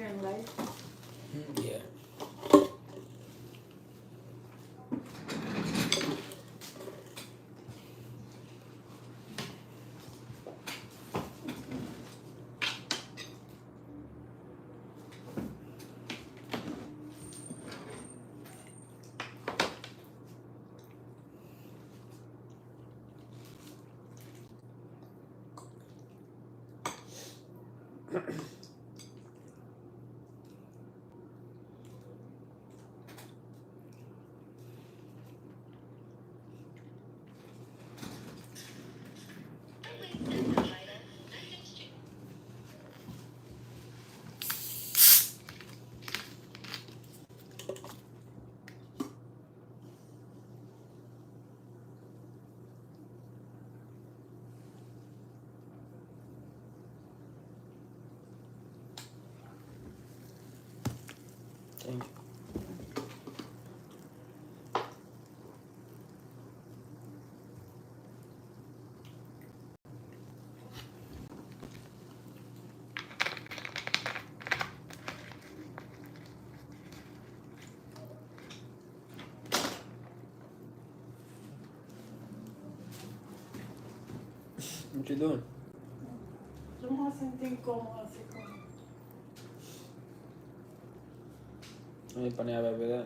here in life. Yeah. Thank you. What you doing? Sumasenting ko kasi ko. Ano yung panay bebe?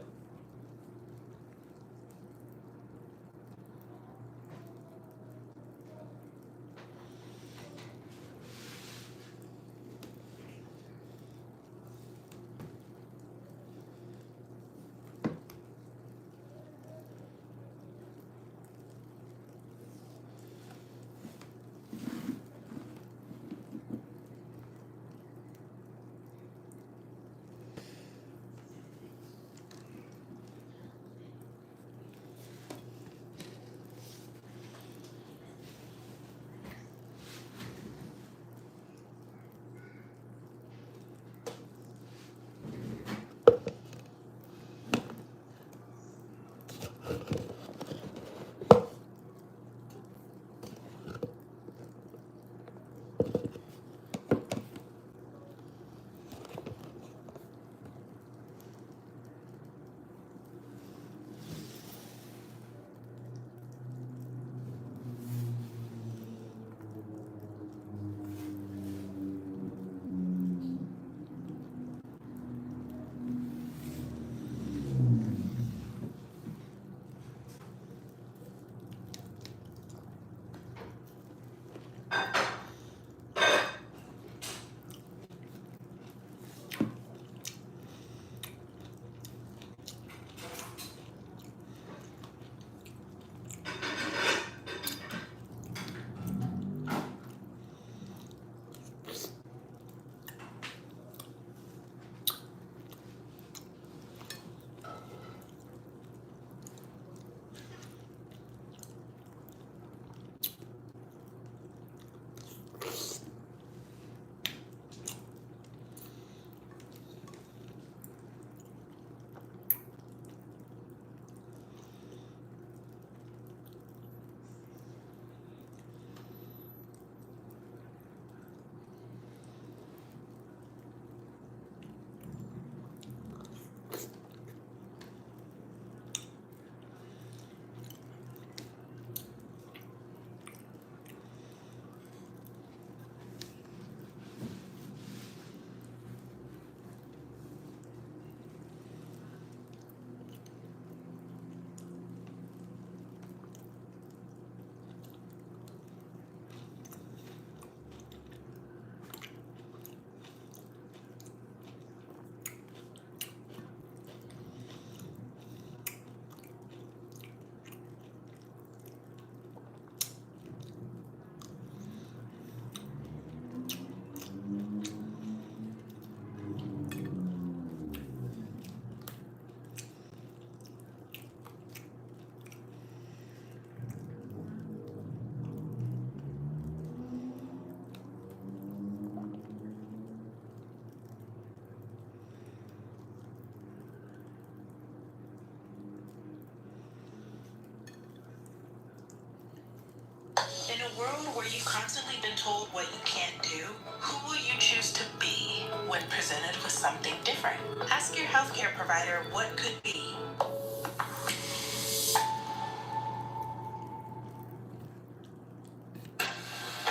In a world where you've constantly been told what you can't do, who will you choose to be when when presented with something different. Ask your healthcare provider what could be.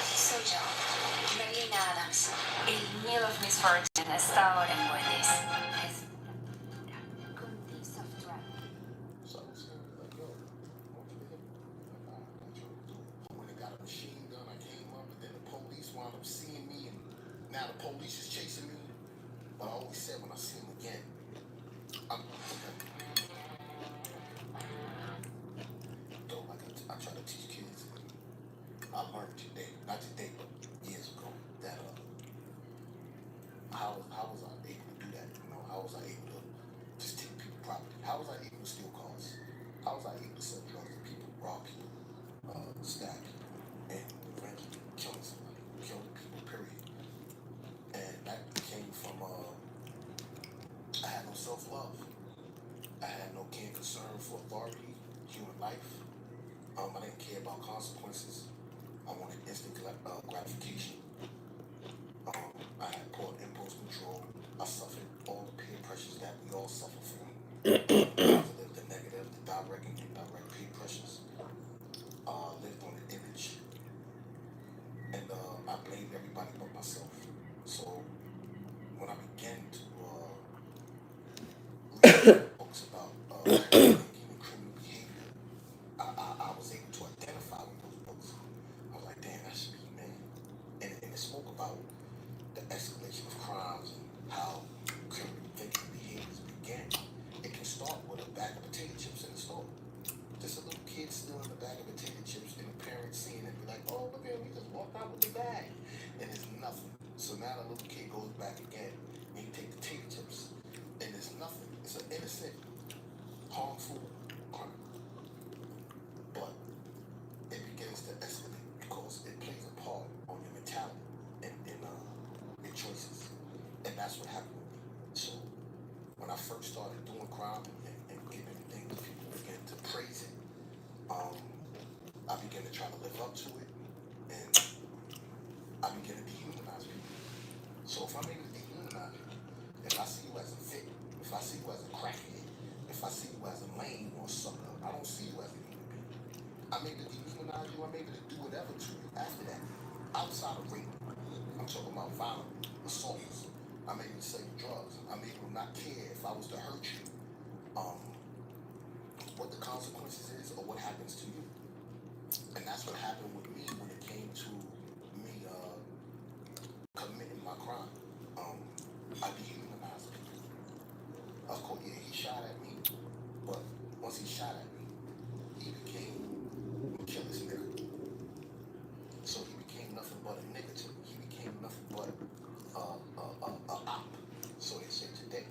Soy yo, Melina Adams. El miedo of misfortune está ahora en Wendy's. Es con tips of dread. So I was saying, like, yo, what you hit? Like, I'm trying to do it. I went and got a machine gun. I came up, and then the police wound up seeing me, and now the police is chasing me. But I always said when I see him again, I'm though, like I try to teach kids. I learned today, not today, but years ago, that how was I able to do that? You know, how was I able to just take people's property? How was I able to steal cars? How was I able to sell drugs to people, rob people, stab people, and eventually killing somebody, killing people, period. And that came from I had no self-love. I had no care and concern for authority, human life. I didn't care about consequences. I wanted instant gratification. I had poor impulse control. I suffered all the peer pressures that we all suffer from. The positive, the negative, the direct and indirect peer pressures. Lived on the image. And I blamed everybody but myself. So when I began to read books about thinking and criminal behavior, I was able to identify with those books. I was like, damn, that should be me. And it spoke about the escalation of crimes and how criminal thinking behaviors began. It can start with a bag of potato chips in the store. Just a little kid stealing a bag of potato chips and the parents seeing it and be like, oh, look at him, he just walked out with the bag. And it's nothing. So now the little kid goes back again and he takes the potato chips and it's nothing. It's an innocent, harmful crime. But it begins to escalate because it plays a part on your mentality and your choices. And that's what happened with me. So when I first started doing crime and giving things, people began to praise it. I began to try to live up to it. And I began to dehumanize people. So if I'm able to dehumanize you, if I see you as a victim, if I see you as a crackhead, if I see you as a lame or sucker, I don't see you as a human being. I'm able to dehumanize you, I'm able to do whatever to you after that. Outside of rape, I'm talking about violent assaults. I'm able to sell you drugs. I'm able to not care if I was to hurt you, what the consequences is or what happens to you. And that's what happened with me when it came to me committing my crime. I dehumanized people. Of course, yeah, he shot at me, but once he shot at me, he became a killer's nigga. So he became nothing but a nigga to me. He became nothing but a op, so they say today.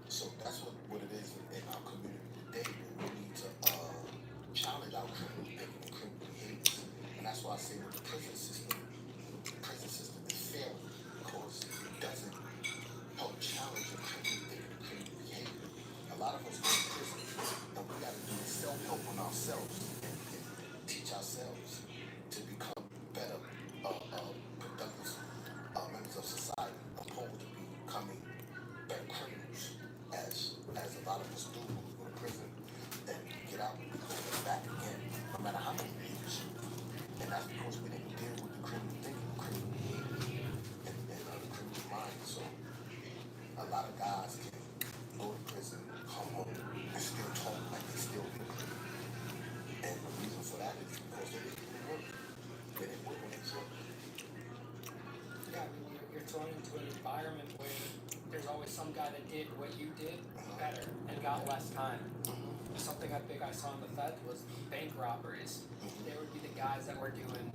So that's what it is in our community today. We need to challenge our criminal thinking and criminal behaviors. And that's why I say with the prison system is failing because it doesn't help challenge your criminal thinking and criminal behavior. A lot of us go to prison and we got to do self-help on ourselves and teach ourselves to become better, productive members of society, opposed to becoming better criminals, as a lot of us do when we go to prison and get out and go back again, no matter how many years. And that's because we didn't deal with the criminal thinking, criminal behavior, and the criminal mind. So a lot of guys can go to prison, come home, and still talk like they still in prison. And the reason for that is because they didn't work. They didn't work on themselves. Yeah, I mean, you're thrown into an environment where there's always some guy that did what you did better and got less time. Something big I saw in the Fed was bank robberies. There would be the guys that were doing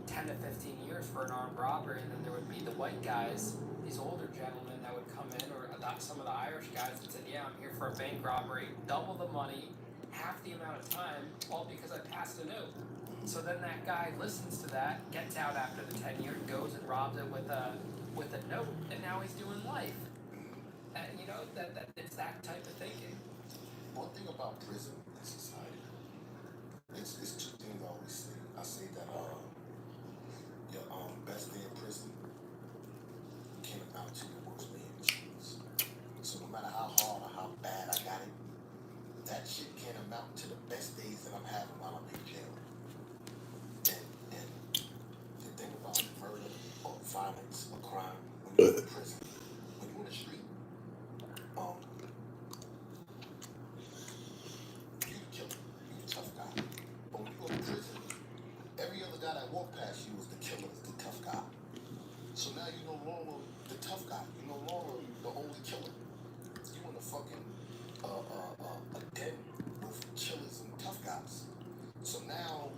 10 to 15 years for an armed robbery, and then there would be the white guys, these older gentlemen that would come in, or some of the Irish guys that said, yeah, I'm here for a bank robbery, double the money, half the amount of time, all because I passed a note. So then that guy listens to that, gets out after the 10 years, goes and robs it with a note, and now he's doing life. And you know, that it's that type of thinking. One thing about prison and society, it's two things I always say. I say that your best day in prison can amount to your worst So no matter how hard or how bad I got it, that shit can't amount to the best days that I'm having while I'm in jail. And the thing about murder or violence or crime, when you're in prison, when you're in the street, you the killer, you the tough guy. But when you go to prison, every other guy that walked past you was the killer, is the tough guy. So now you're no longer the tough guy. You're no longer the only killer. You in a fucking a den with killers and tough guys. So now,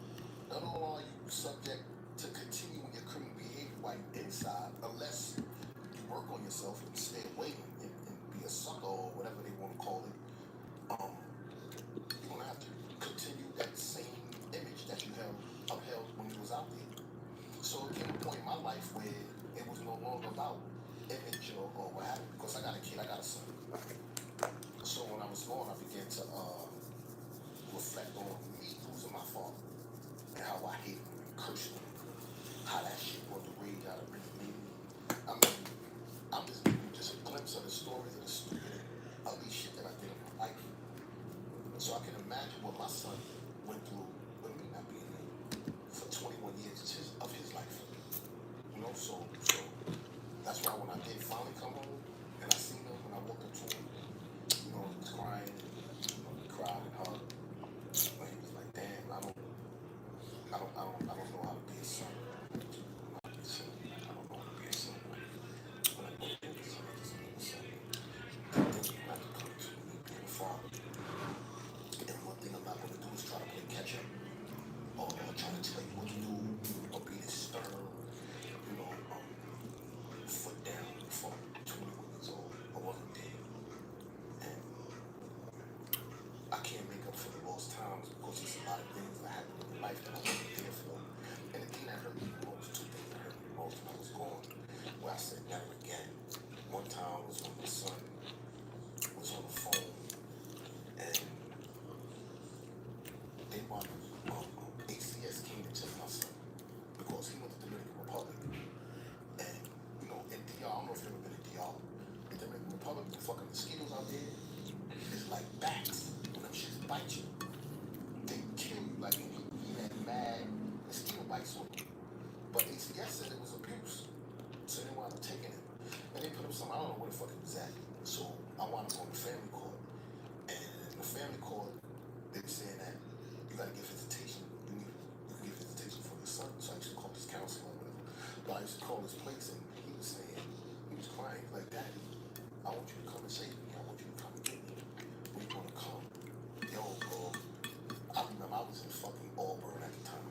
not only are you subject to continuing your criminal behavior while you're inside, unless you work on yourself and stay away and be a sucker or whatever they want to call it, you're gonna have to continue that same image that you upheld when you was out there. So it came a point in my life where it was no longer about image or what happened, because I got a kid, I got a son. So when I was born, I began to reflect on me losing my father and how I hated him and cursed him, how that shit brought the rage out of me. I mean, I'm just giving you just a glimpse of the stories of the stupid, ugly shit that I did in my life. So I can imagine what my son went through with me not being there for 21 years of his life. You know, so that's why when I did finally come home and I seen him, when I walked up to him, you know, he was crying, you know, he cried and hugged. But he was like, damn, I don't know how to be a son. I don't know how to be a son. When I go to be a son, I just need a son. And then you have to come to me being a father. And one thing I'm not going to do is try to play catch up or try to tell you what to do or be this stern, you know, foot down for 21 years old. I wasn't there. And I can't make up for the lost times because there's a lot of things that happened in my life that I wasn't there for. And the thing that hurt me the most, two things that hurt me the most when I was gone, where I said never again. One time was when my son was on the phone and they wanted ACS came to check my son because he went to the Dominican Republic. And, you know, in DR, I don't know if you've ever been in DR. In the Dominican Republic, the fucking mosquitoes out there is like bats. When them shits bite you, they kill you. Like, he had mad mosquito bites on him. But ACS said it was abuse. So they wound up taking it. And they put him some, I don't know where the fuck it was at. So I wound up going to family court. And in the family court, they were saying that you gotta get visitation. You can get visitation for your son. So I used to call his counselor or whatever. But I used to call his place and he was saying, he was crying, like, Daddy, I want you to come and save me. I want you to come and get me. When you gonna come? Yo, bro, I remember I was in fucking Auburn at the time.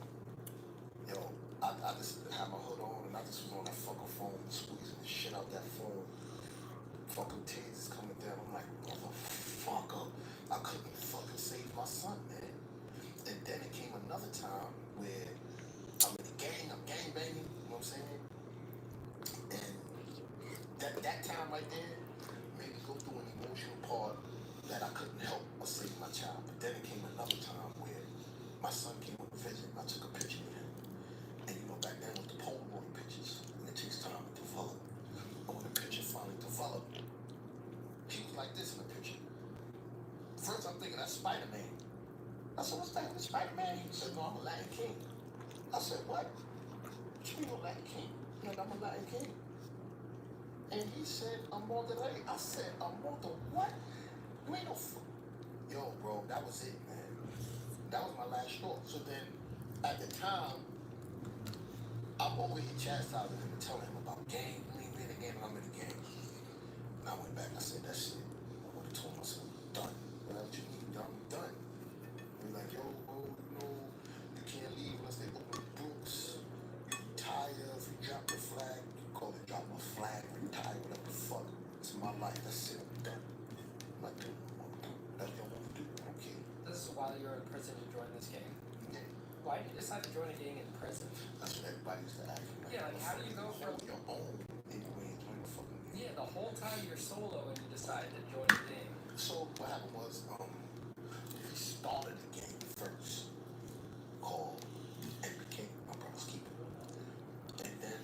Yo, I just had my hood on and I just was on that fucking phone, squeezing the shit out that phone. Fucking tears is coming down. I'm like, motherfucker, I couldn't fucking save my son, man. And then it came another time where I'm in a gang, I'm gang banging, you know what I'm saying? And that time right there made me go through an emotional part that I couldn't help but save my child. But then it came another time where my son came on a visit and I took a picture with him. And you know, back then with the Polaroid pictures, and it takes time to develop. And when the picture finally developed, he was like this in the picture. First I'm thinking that's Spider-Man. I said, what's that? Spider-Man? He said, no, I'm a Latin King. I said, what? What you mean a Latin King? He said, I'm a Latin King. And he said, Amor de Rey. I said, Amor de what? You ain't no Yo, bro, that was it, man. That was my last straw. So then, at the time, I'm over here chastising him and telling him about gang. You ain't in the game, I'm in the game. And I went back, I said, that shit. I would have told myself, done. What you mean, done? Done. He's like, yo, bro, you know, you can't leave unless they open the books. You retire, if you drop the flag, you call it drop my flag, retire, whatever the fuck. It's my life, that's it, I'm done. I'm not doing what I'm doing. That's what I want to do, I don't care. This is while you were in prison, you joined this gang. Yeah. Why did you decide to join a gang in prison? That's what everybody used to ask me. Yeah, like, how do you go from your own anyway and join the fucking gang? Yeah, the whole time you're solo and you decide to join a gang. So what happened was, we started a gang first called and became my brother's keeper. And then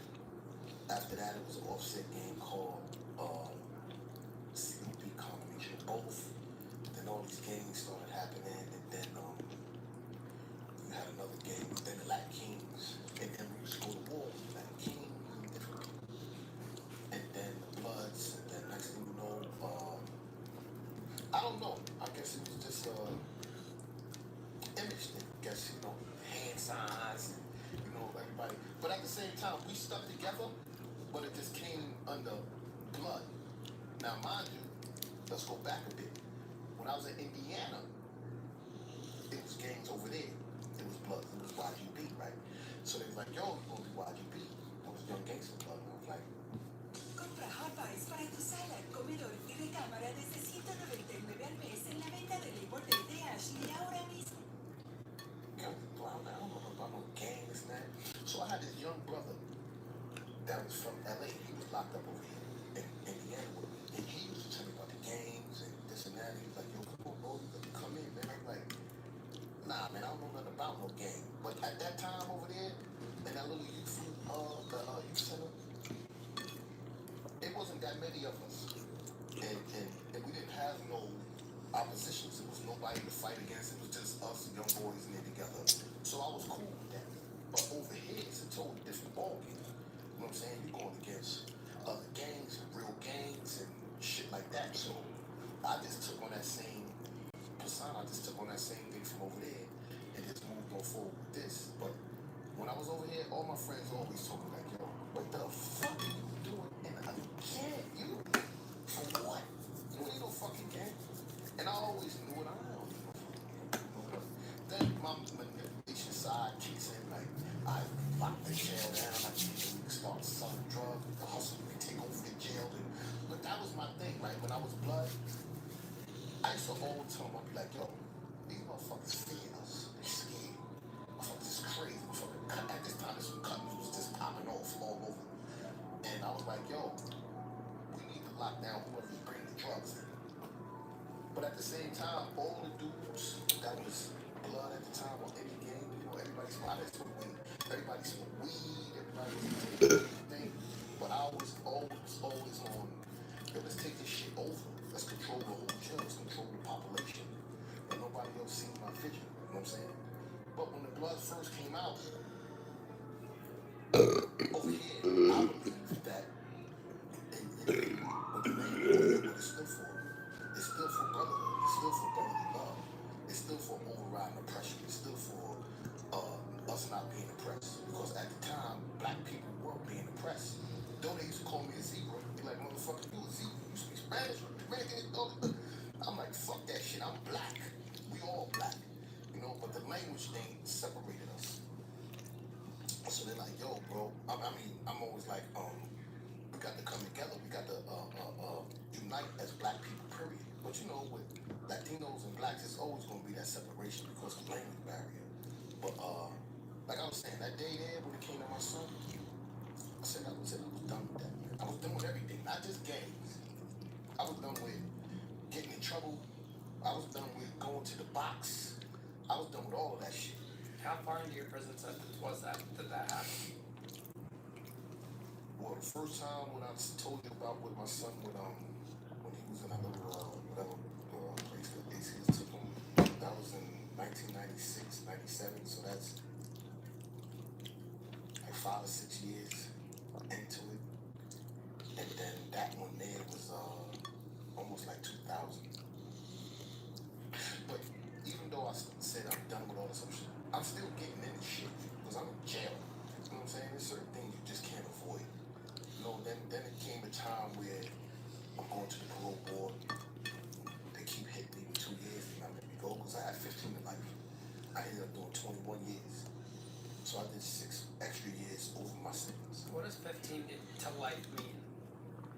after that it was an offset gang called COP region of both. Then all these gangs started happening, and then you had another gang. Then the Latin Kings, and then we used to go to war with the Latin Kings and different people. And then the Bloods, and then next thing you know, I don't know. I guess it was just image thing. I guess, hand signs and, everybody. But at the same time, we stuck together, but it just came under blood. Now, mind you, let's go back a bit. When I was in Indiana, it was gangs over there. It was blood. It was YGB, right? So they was like, yo, you're going to be YGB. That was Young Gangster Blood. And I was like, Compra hot buys para tu sala, comedor y recámara desde $199 al mes en la venta del importe de Ashley ahora mismo. I don't know about no gangs and that. So I had this young brother that was from LA. He was locked up over here in Indiana with me. And he used to tell me about the gangs and this and that. He was like, yo, come on, bro, you got to come in, man. I'm like, nah, man, I don't know nothing about no gang. But at that time over there, in that little youth center, it wasn't that many of us. And we didn't have no oppositions. It was nobody to fight against. It was just us young boys in there together. So I was cool with that. But over here, it's a totally different ballgame. You know what I'm saying? You're going against other gangs and real gangs and shit like that. So I just took on that same persona. I just took on that same thing from over there and just moved on forward with this. But when I was over here, all my friends always told me like, yo, what the fuck are you doing in a gang? You? For what? You ain't no fucking gang. And I always knew it. I don't need no fucking gang. But then my manipulation side kicks in. Like, I lock the jail down. I can start selling drugs. The hustle can take over the jail. But that was my thing. Like, when I was blood, I used to always tell them, I'd be like, yo, these motherfuckers fear us. They're scared. Motherfuckers is crazy. At this time, this cutting was just popping off all over. And I was like, yo, we need to lock down whoever's bringing the drugs in. But at the same time, all the dudes that was blood at the time or any gang, everybody smoked weed. Everybody smoked weed. Everybody was taking everything. But I was always on, yo, let's take this shit over. Let's control the whole jail. Let's control the population. And nobody else seen my vision. You know what I'm saying? But when the blood first came out, over here, I believe that what the name what it stood for. It stood for brotherhood. It stood for brotherly love. It stood for overriding oppression. It stood for us not being oppressed. Because at the time, black people were being oppressed. Though they used to call me a zebra, be like, motherfucker, you a zebra. You speak Spanish? I'm like, fuck that shit. I'm black. We all black. But the language thing separated us. So they're like, yo, bro. I mean, I'm always like, we got to come together. We got to unite as black people, period. But with Latinos and blacks, it's always going to be that separation because of the language barrier. But like I was saying, that day there when it came to my son, I said I was done with that, man. I was done with everything, not just gangs. I was done with getting in trouble. I was done with going to the box. I was done with all of that shit. How far into your prison sentence did that happen? Well, the first time when I told you about with my son when he was in that little place that ACS took him, that was in 1996, 97. So that's like 5 or 6 years into it. And then that one there was almost like 2000. But even though I said I'm done with all this other shit, I'm still getting in this shit because I'm in jail. You know what I'm saying? There's certain things you just can't avoid. Then it came a time where I'm going to the parole board. They keep hitting me with 2 years and not let me go because I had 15 to life. I ended up doing 21 years. So I did 6 extra years over my sentence. What does 15 to life mean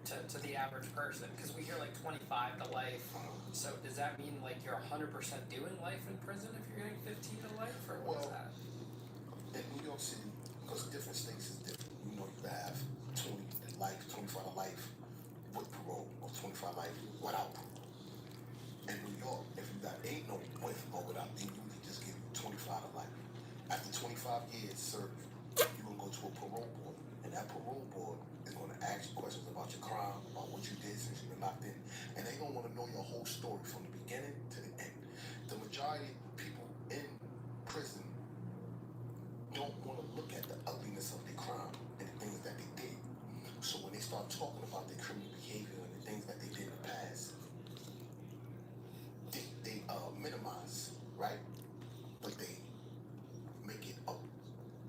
to the average person? Because we hear like 25 to life. So does that mean like you're 100% doing life in prison if you're getting 15 to life, or what's that? In New York City, because different states is different. You have 20 life, 25 to life with parole, or 25 life without parole. In New York, if you ain't no with or without, they usually just give you 25 to life. After 25 years served, you're gonna go to a parole board, and that parole board is gonna ask you questions about your crime, about what you did since you've been locked in, and they're gonna want to to know your whole story from the beginning to the end. The majority of people in prison don't want to look at the ugliness of their crime and the things that they did. So when they start talking about their criminal behavior and the things that they did in the past, they minimize, right? But they make it a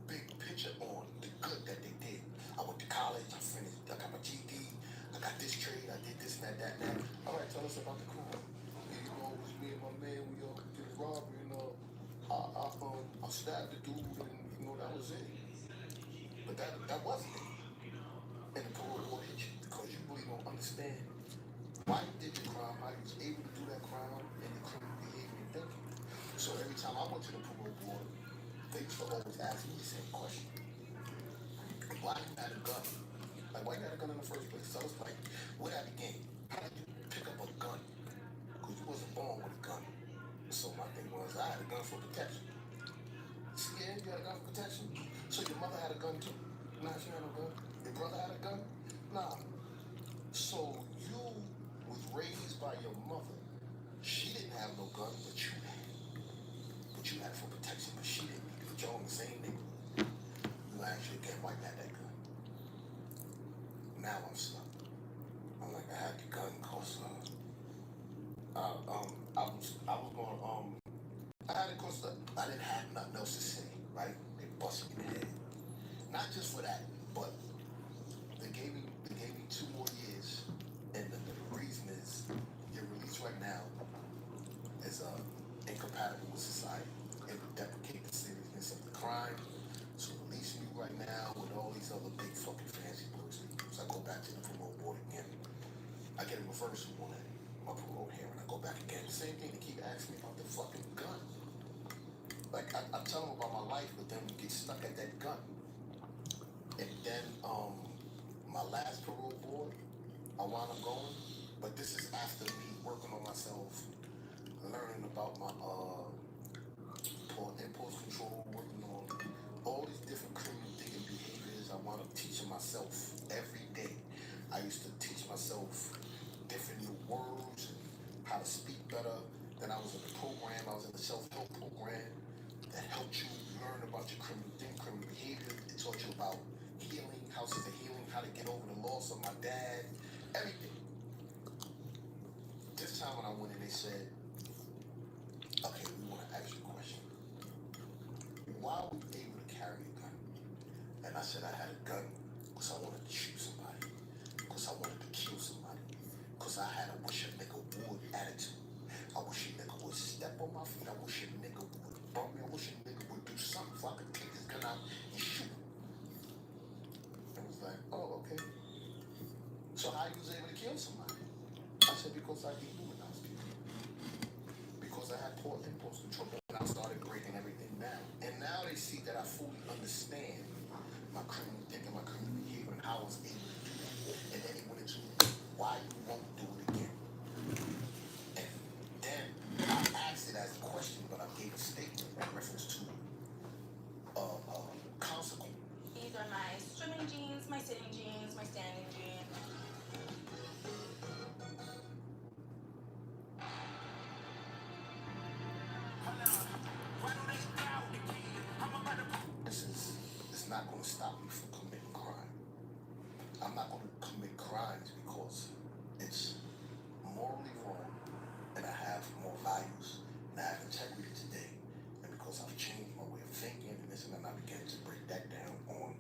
big picture on the good that they did. I went to college, I finished, I got my GD, I got this trade, I did this and that. All right, tell us about the crime. Yeah, you know, it was me and my man, we did a robbery, and I stabbed the dude, and you know, that was it. But that wasn't it. And the parole board hit you because you really don't understand why you did the crime, how you was able to do that crime, and your criminal behavior and thinking. So every time I went to the parole board, they used to always ask me the same question. Why you had a gun? Like, why you had a gun in the first place? So it's like, where that began? How did you pick up a gun? Because you wasn't born with a gun. So my thing was, I had a gun for protection. Yeah, you had a gun for protection. So your mother had a gun too? Nah, she had no gun. Your brother had a gun? Nah. So you was raised by your mother. She didn't have no gun, but you had. But you had it for protection, but she didn't. But y'all in the same neighborhood. You actually again, why you had that gun? Now I'm stuck. I'm like, I had the gun because I was going I had it because I didn't have nothing else to say, right? They busted me in the head. Not just for that, but they gave me 2 more years, and the reason is your release right now is incompatible with society. It would deprecate the seriousness of the crime. So releasing you right now with all these other big fucking fancy words. So I go back to the parole board again. I get a reversal on it, my parole hearing. I go back again. The same thing. They keep asking me about the fucking gun. Like I tell them about my life, but then we get stuck at that gun. And then my last parole board, I wound up going, but this is after me working on myself, learning about my impulse control, working on all these different criminal thinking behaviors. I wound up teaching myself every day. I used to teach myself different new words and how to speak better. Then I was in the program, I was in the self-help program that helped you learn about your criminal behavior. It taught you about healing, houses of healing, how to get over the loss of my dad, everything. This time when I went in, they said, okay, we want to ask you a question. Why were you able to carry a gun? And I said I had a gun because I wanted to shoot somebody, because I wanted to kill somebody, because I had a wish a nigga would attitude. I wish a nigga would step on my feet. I wish a nigga would bump me. I wish a nigga would do something so I could take this gun out and shoot him. It was like, oh, okay. So how you was able to kill somebody? I said, because I dehumanized people. Because I had poor impulse control. And I started breaking everything down. And now they see that I fully understand my criminal thinking, my criminal behavior, and how I was able to do that. And then they went into why you won't do it again. And then I asked it as a question, but I gave a statement in reference to consequence. These are my swimming jeans, my sitting jeans, my standing jeans. It's not going to stop me from committing crime. I'm not going to commit crimes because it's morally wrong and I have more values and I have integrity today, and because I've changed my way of thinking and this and then I began to break that down on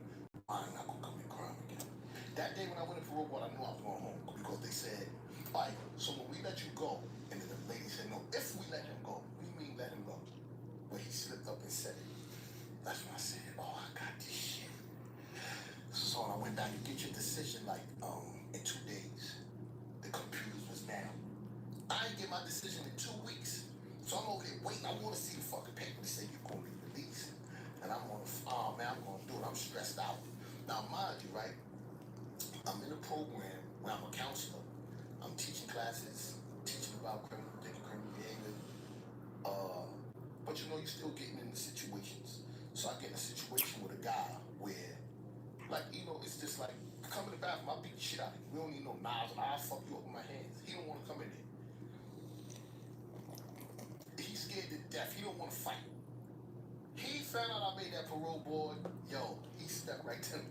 I'm not going to commit crime again. That day when I went to parole board, I knew I was going home because they said, all right, so when we let you go, and then the lady said, no, if we let him go. What do you mean let him go? But he slipped up and said it. That's when I said, oh, I got this shit. So I went back to get your decision like in 2 days. The computers was down. I didn't get my decision in 2 weeks. So I'm over there waiting. I want to see the fucking paper to say you're going to be released. And I'm going to, oh man, I'm going to do it. I'm stressed out. Now, mind you, right? I'm in a program where I'm a counselor. I'm teaching classes, teaching about criminal thinking, criminal behavior. But you know, you're still getting into situations. So I get in a situation with a guy where, like, you know, it's just like, come in the bathroom, I'll beat the shit out of you. We don't need no knives, and I'll fuck you up with my hands. He don't want to come in there. scared to death. He don't want to fight. He found out I made that parole board. Yo, he stepped right to me.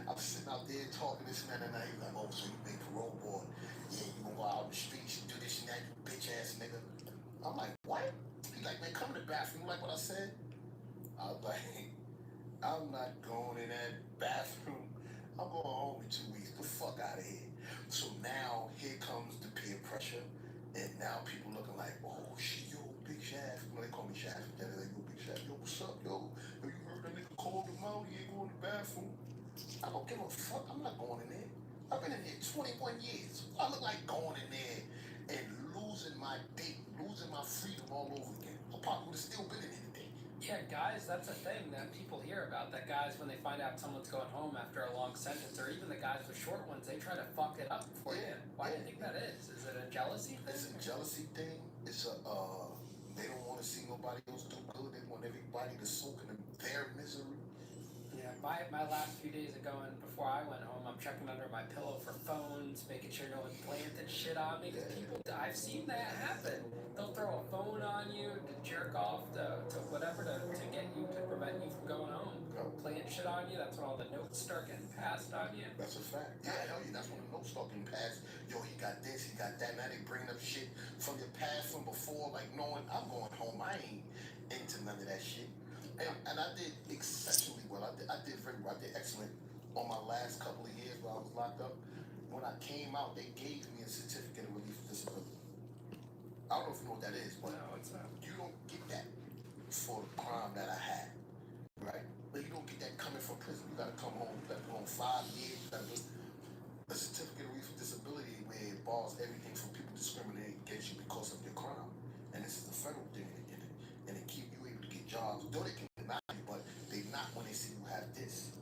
I was sitting out there talking this and that, and he was like, oh, so you made parole board. Yeah, you gonna go out in the streets and do this and that, you bitch ass nigga. I'm like, what? He's like, man, come in the bathroom. You like what I said? I was like, I'm not going in that bathroom. I'm going home in 2 weeks. The fuck out of here. So now here comes the peer pressure, and now people looking like, oh shit, yo, Big Shaft. When they call me Shaft, they're like, yo, Big Shaft, yo, what's up, yo? Have you heard that nigga called him out? He ain't going to the bathroom. I don't give a fuck. I'm not going in there. I've been in there 21 years. I look like going in there and losing my date, losing my freedom all over again. I probably would have still been in there today. Yeah, guys, that's a thing that people hear about. That guys, when they find out someone's going home after a long sentence, or even the guys with short ones, they try to fuck it up for you. Why do you think that is? Is it a jealousy thing? It's a jealousy thing. It's a, they don't want to see nobody else do good. They want everybody to soak in their misery. Yeah, my last few days of going, before I went home, I'm checking under my pillow for phones, making sure no one planted shit on me. Because people, I've seen that happen. They'll throw a phone on you to jerk off to whatever to get you, to prevent you from going home. Plant shit on you, that's when all the notes start getting passed on you. That's a fact. Yeah, hell yeah, that's when the notes start getting passed. Yo, he got this, he got that. Now they bringing up shit from your past, from before, like knowing I'm going home. I ain't into none of that shit. And I did exceptionally well. I did very well. I did excellent on my last couple of years while I was locked up. When I came out, they gave me a certificate of relief from disability. I don't know if you know what that is, but No, it's not. you don't get that for the crime that I had, right? But you don't get that coming from prison. You gotta come home. You gotta go home 5 years. You gotta do a certificate of relief from disability where it bars everything from people discriminating against you because of your crime. And this is the federal thing, and it keep you able to get jobs. Though they can deny you, but they not when they see you have this.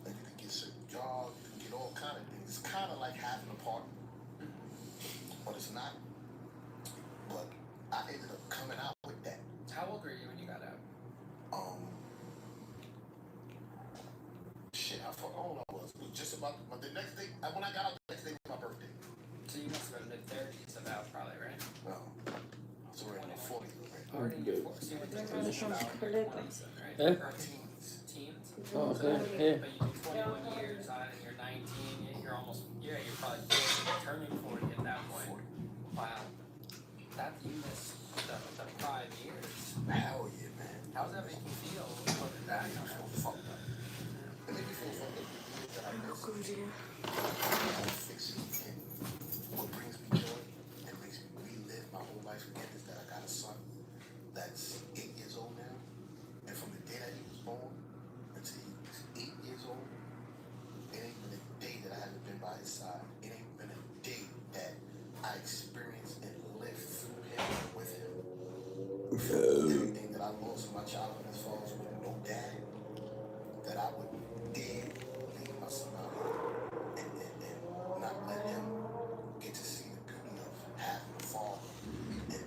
And you can get certain jobs, you can get all kind of things. It's kind of like having a partner, but it's not. But I ended up coming out with that. How old were you when you got out? Shit, I forgot how old I was. It was just about the next day. When I got out, the next day was my birthday. So you must have been mid-30s about, probably, right? No, I was already in my 40s. Right? Already in your 40s. So you went to prison about your 20s then, right? Eh? Or teens? Oh, okay. Yeah. But you do 21 years on it, and you're 19, you're almost, you're probably 40, turning 40 at that point. Wow. That, you missed the prime years. Hell yeah, man. How does that make you feel looking back on So it? fucked up. It made me feel fucked up. The years that I missed. Fixing and what brings me joy and makes me relive my whole life again is that I got a son that's 8 years old now. And from the day that he was born until he's 8 years old, it ain't been a day that I haven't been by his side. It ain't been a day that I experienced and lived through him and with him. Everything that I lost in my childhood as far as with no dad, that I would dare leave my son out here and not let him get to see the beauty of having a father and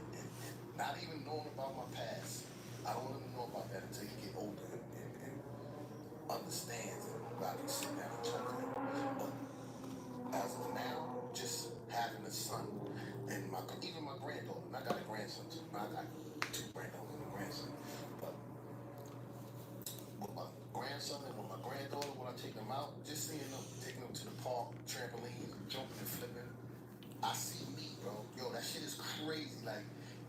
not even knowing about my past. I don't want him to know about that until he get older and understands and I can sit down and talk to him. But as of now, just having a son and even my granddaughter, and I got a grandson too. I got 2 granddaughters and a grandson. But with my grandson and with my granddaughter, when I take them out, just seeing them, taking them to the park, trampolines, and jumping and flipping, I see me, bro. Yo, that shit is crazy. Like,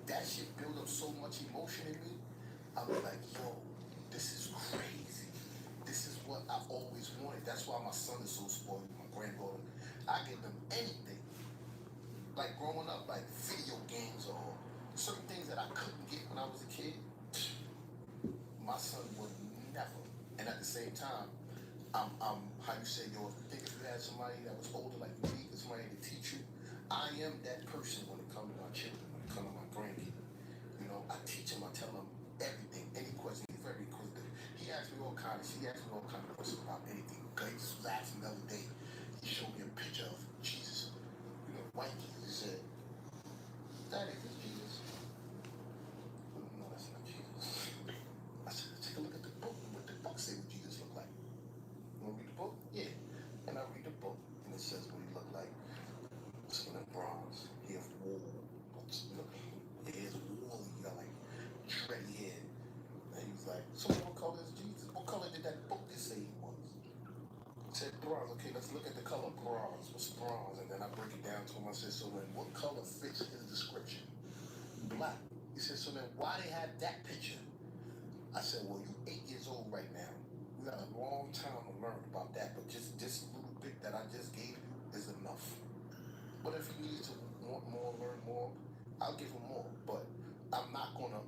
that shit built up so much emotion in me. I was like, yo, this is crazy. This is what I always wanted. That's why my son is so spoiled with my granddaughter. I give them anything. Like growing up, like video games or certain things that I couldn't get when I was a kid, my son would never. And at the same time, I'm how you say, yo, if you had somebody that was older like me, somebody to teach you, I am that person when it comes to my children, when it comes to my grandkids. You know, I teach them, I tell them everything, any question. He's very inquisitive. He asked me all kinds of questions about anything. He just was asking the other day. He showed me a picture of Jesus, you know, white Jesus. He said, "Daddy, is this Jesus?" No, that's not Jesus. I said, "Take a look at the book. What the book say what Jesus looked like? You want to read the book?" Yeah. And I read the book, and it says what he looked like. Skin of bronze, he has wool. He has wool. He got like bronze. Okay, let's look at the color bronze. What's bronze? And then I break it down to him. I said, so then what color fits his description? Black. He said, so then why they have that picture? I said, well, you 8 years old right now. You got a long time to learn about that, but just this little bit that I just gave you is enough. But if you need to want more, learn more, I'll give him more. But I'm not gonna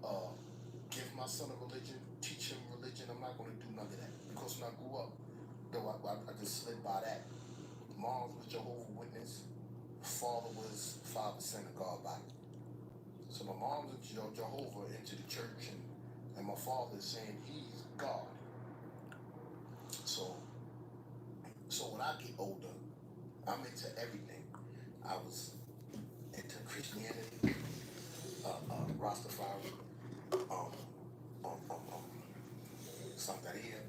give my son a religion, teach him religion. I'm not gonna do none of that. Because when I grew up, though I just slid by that. Mom was Jehovah's Witness. Father was Father, Son, and God body. So my mom was Jehovah into the church, and my father is saying he's God. So when I get older, I'm into everything. I was into Christianity, Rastafari, Santeria,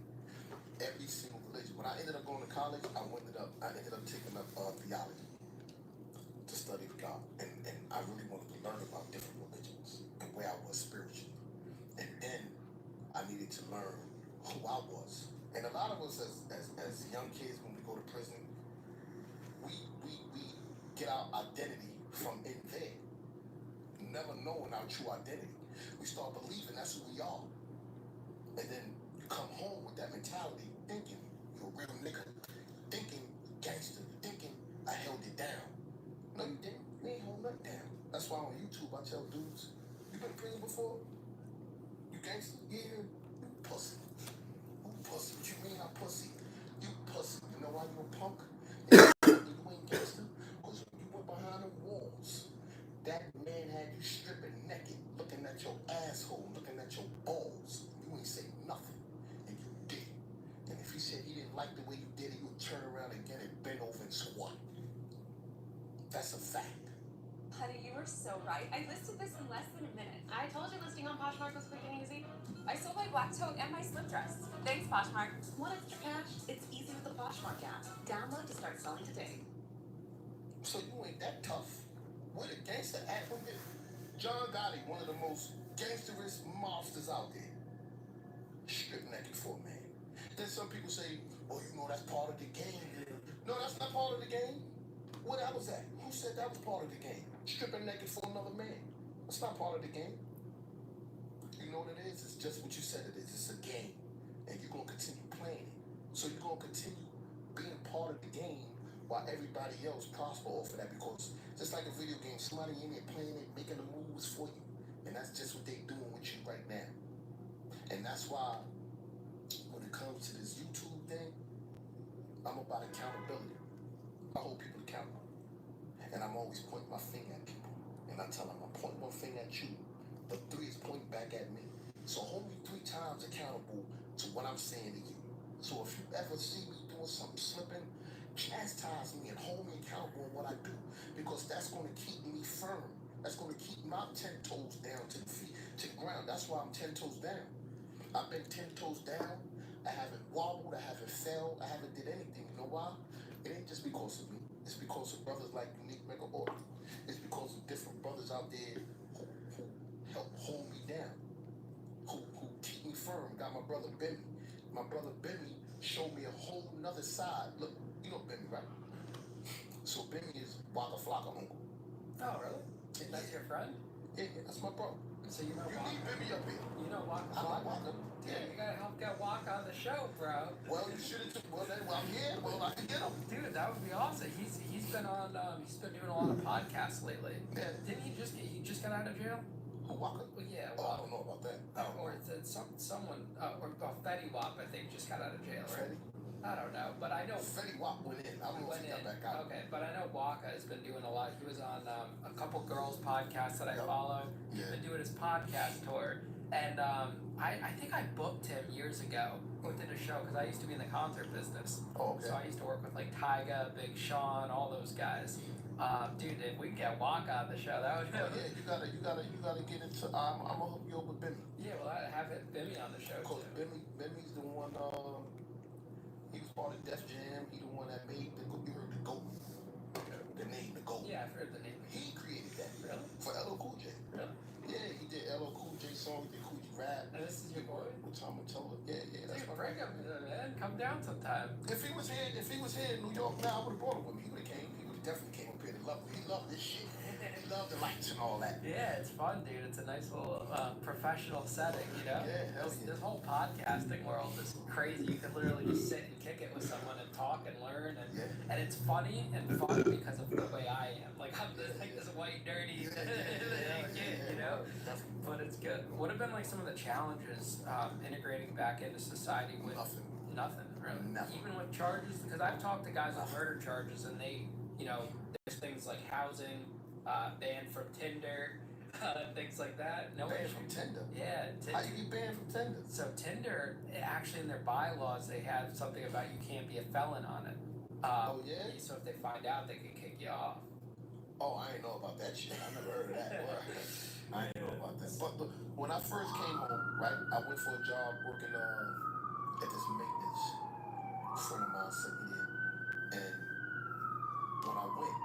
every single religion. When I ended up going to college, I ended up taking up theology to study God, and I really wanted to learn about different religions and where I was spiritually. And then I needed to learn who I was. And a lot of us as young kids, when we go to prison, we get our identity from in there, never knowing our true identity. We start believing that's who we are. And then you come home with that mentality, thinking you're a real nigga, thinking gangster, thinking I held it down. No, you didn't. You ain't hold nothing down. That's why on YouTube I tell dudes, you been in prison before? You gangster? Yeah, you pussy. Who pussy? What you mean I'm pussy? You pussy. You know why you a punk? And you ain't gangster? Because when you went behind the walls, that man had you stripping naked, looking at your asshole, looking at your balls. You ain't say nothing. And you did. And if he said he didn't like the way you did it, you would turn around again and bend over and squat. That's a fact. Honey, you were so right. I listed this in less than a minute. I told you listing on Poshmark was quick and easy. I sold my black tote and my slip dress. Thanks, Poshmark. Want extra cash? It's easy with the Poshmark app. Download to start selling today. So you ain't that tough. We're the gangster at with it. John Gotti, one of the most gangsterous mobsters out there. Strip naked for a man. Then some people say, well, you know, that's part of the game. No, that's not part of the game. What that was that? Who said that was part of the game? Stripping naked for another man. That's not part of the game. You know what it is? It's just what you said it is. It's a game. And you're going to continue playing it. So you're going to continue being part of the game while everybody else prosper off of that. Because just like a video game, somebody in there playing it, making the moves for you. And that's just what they're doing with you right now. And that's why when it comes to this YouTube thing, I'm about accountability. I hold people accountable. And I'm always pointing my finger at people. And I tell them, I'm pointing one finger at you, but 3 is pointing back at me. So hold me 3 times accountable to what I'm saying to you. So if you ever see me doing something slipping, chastise me and hold me accountable on what I do. Because that's going to keep me firm. That's going to keep my 10 toes down to the ground. That's why I'm 10 toes down. I've been 10 toes down. I haven't wobbled. I haven't fell. I haven't did anything. You know why? It ain't just because of me. It's because of brothers like Unique Mega Order. It's because of different brothers out there who help hold me down, who keep me firm. Got my brother Benny. My brother Benny showed me a whole nother side. Look, you know Benny, right? So Benny is Waka Flocka uncle. Oh, really? That's your friend? Yeah, that's my bro. So you know You Waka? need Benny up here. You know Waka I like Flocka? Waka. Yeah, you gotta help get Waka on the show, bro. Well, you should have. Well, I'm here. Well, I can get him. Dude, that would be awesome. He's been on he's been doing a lot of podcasts lately. Yeah. Didn't he just got out of jail? Who, Waka? Well, yeah. Oh, I don't know about that. I don't Or know. it's someone or Fetty Wap, I think, just got out of jail, right? Fetty? I don't know, but I know Fetty Wap went in. I don't know if went he got in. back out. Okay, but I know Waka has been doing a lot. He was on a couple girls' podcasts that I Yep. follow. He's Yeah. been doing his podcast tour, and I think I booked him years ago within a show because I used to be in the concert business. Oh, okay. So I used to work with like Tyga, Big Sean, all those guys. Dude, if we could get Waka on the show, that would. Oh, yeah, you gotta get into. I'm gonna hook you up with Benny. Yeah, well, I'd have it Bimmy on the show Cause too. Benny's the one. He was part of Def Jam. He the one that made the. You heard the GOAT. The name, the GOAT. Yeah, I've heard the name. He created that. Really? For LL Cool J. Really? Yeah, he did LL Cool J song. He did Cool J rap. And this is your boy? With Tom and Tola. Yeah, that's my bring him, man. Come down sometime. If he was here in New York now, I would have brought him with me. He would have came. He would have definitely came up here. He loved this shit. He loved the lights and all that. Yeah, it's fun, dude. It's a nice little professional setting, you know? Yeah, hell yeah. This whole podcasting world is crazy. You can literally just sit and kick it with someone and talk and learn. And it's funny and fun because of the way I am. Like, I'm just like this white, dirty kid, you know? But it's good. What have been like some of the challenges integrating back into society with nothing really? Nothing. Even with charges? Because I've talked to guys with murder charges and they, you know, there's things like housing, banned from Tinder, things like that. No Banned issue. from Tinder? Yeah. How you get banned from Tinder? So Tinder, actually in their bylaws, they have something about you can't be a felon on it. Oh, yeah? So if they find out, they can kick you off. Oh, I ain't know about that shit. I never heard of that. I ain't know about that. But look, when I first came home, right, I went for a job working at this maintenance. A friend of mine sent me there. And when I went,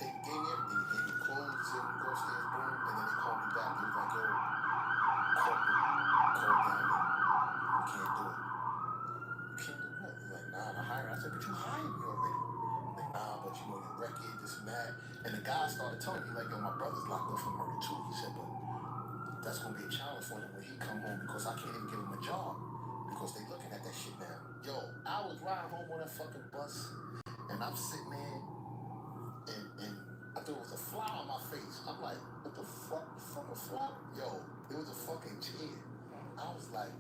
they gave me everything. They gave me clothes, said, go upstairs, boom. And then they called me back. They was like, yo, corporate, call down there. We can't do it. You can't do what? He's like, nah, I'm hiring. I said, but you hired me already. Like, nah, but you know your record, this and that. And the guy started telling me, like, yo, my brother's locked up for murder too. He said, but that's gonna be a challenge for him when he come home because I can't even give him a job because they looking at that shit now. Yo, I was riding home on that fucking bus and I'm sitting there and I thought it was a fly on my face. I'm like, what the fuck? From a fly? Yo, it was a fucking chair. I was like,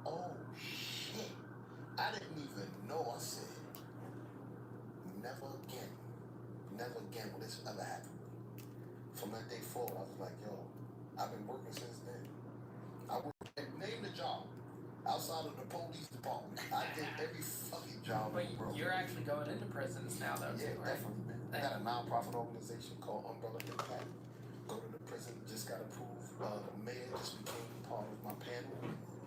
oh shit. I didn't even know. I said, never again will this ever happen. From that day forward, I was like, yo, I've been working since then. I worked and named the job outside of the police department. I did every fucking job. But you're actually going into prisons now, though, Yeah, too, right? definitely, man. I got a non-profit organization called Umbrella Impact. Go to the prison, just got approved. The mayor just became part of my panel.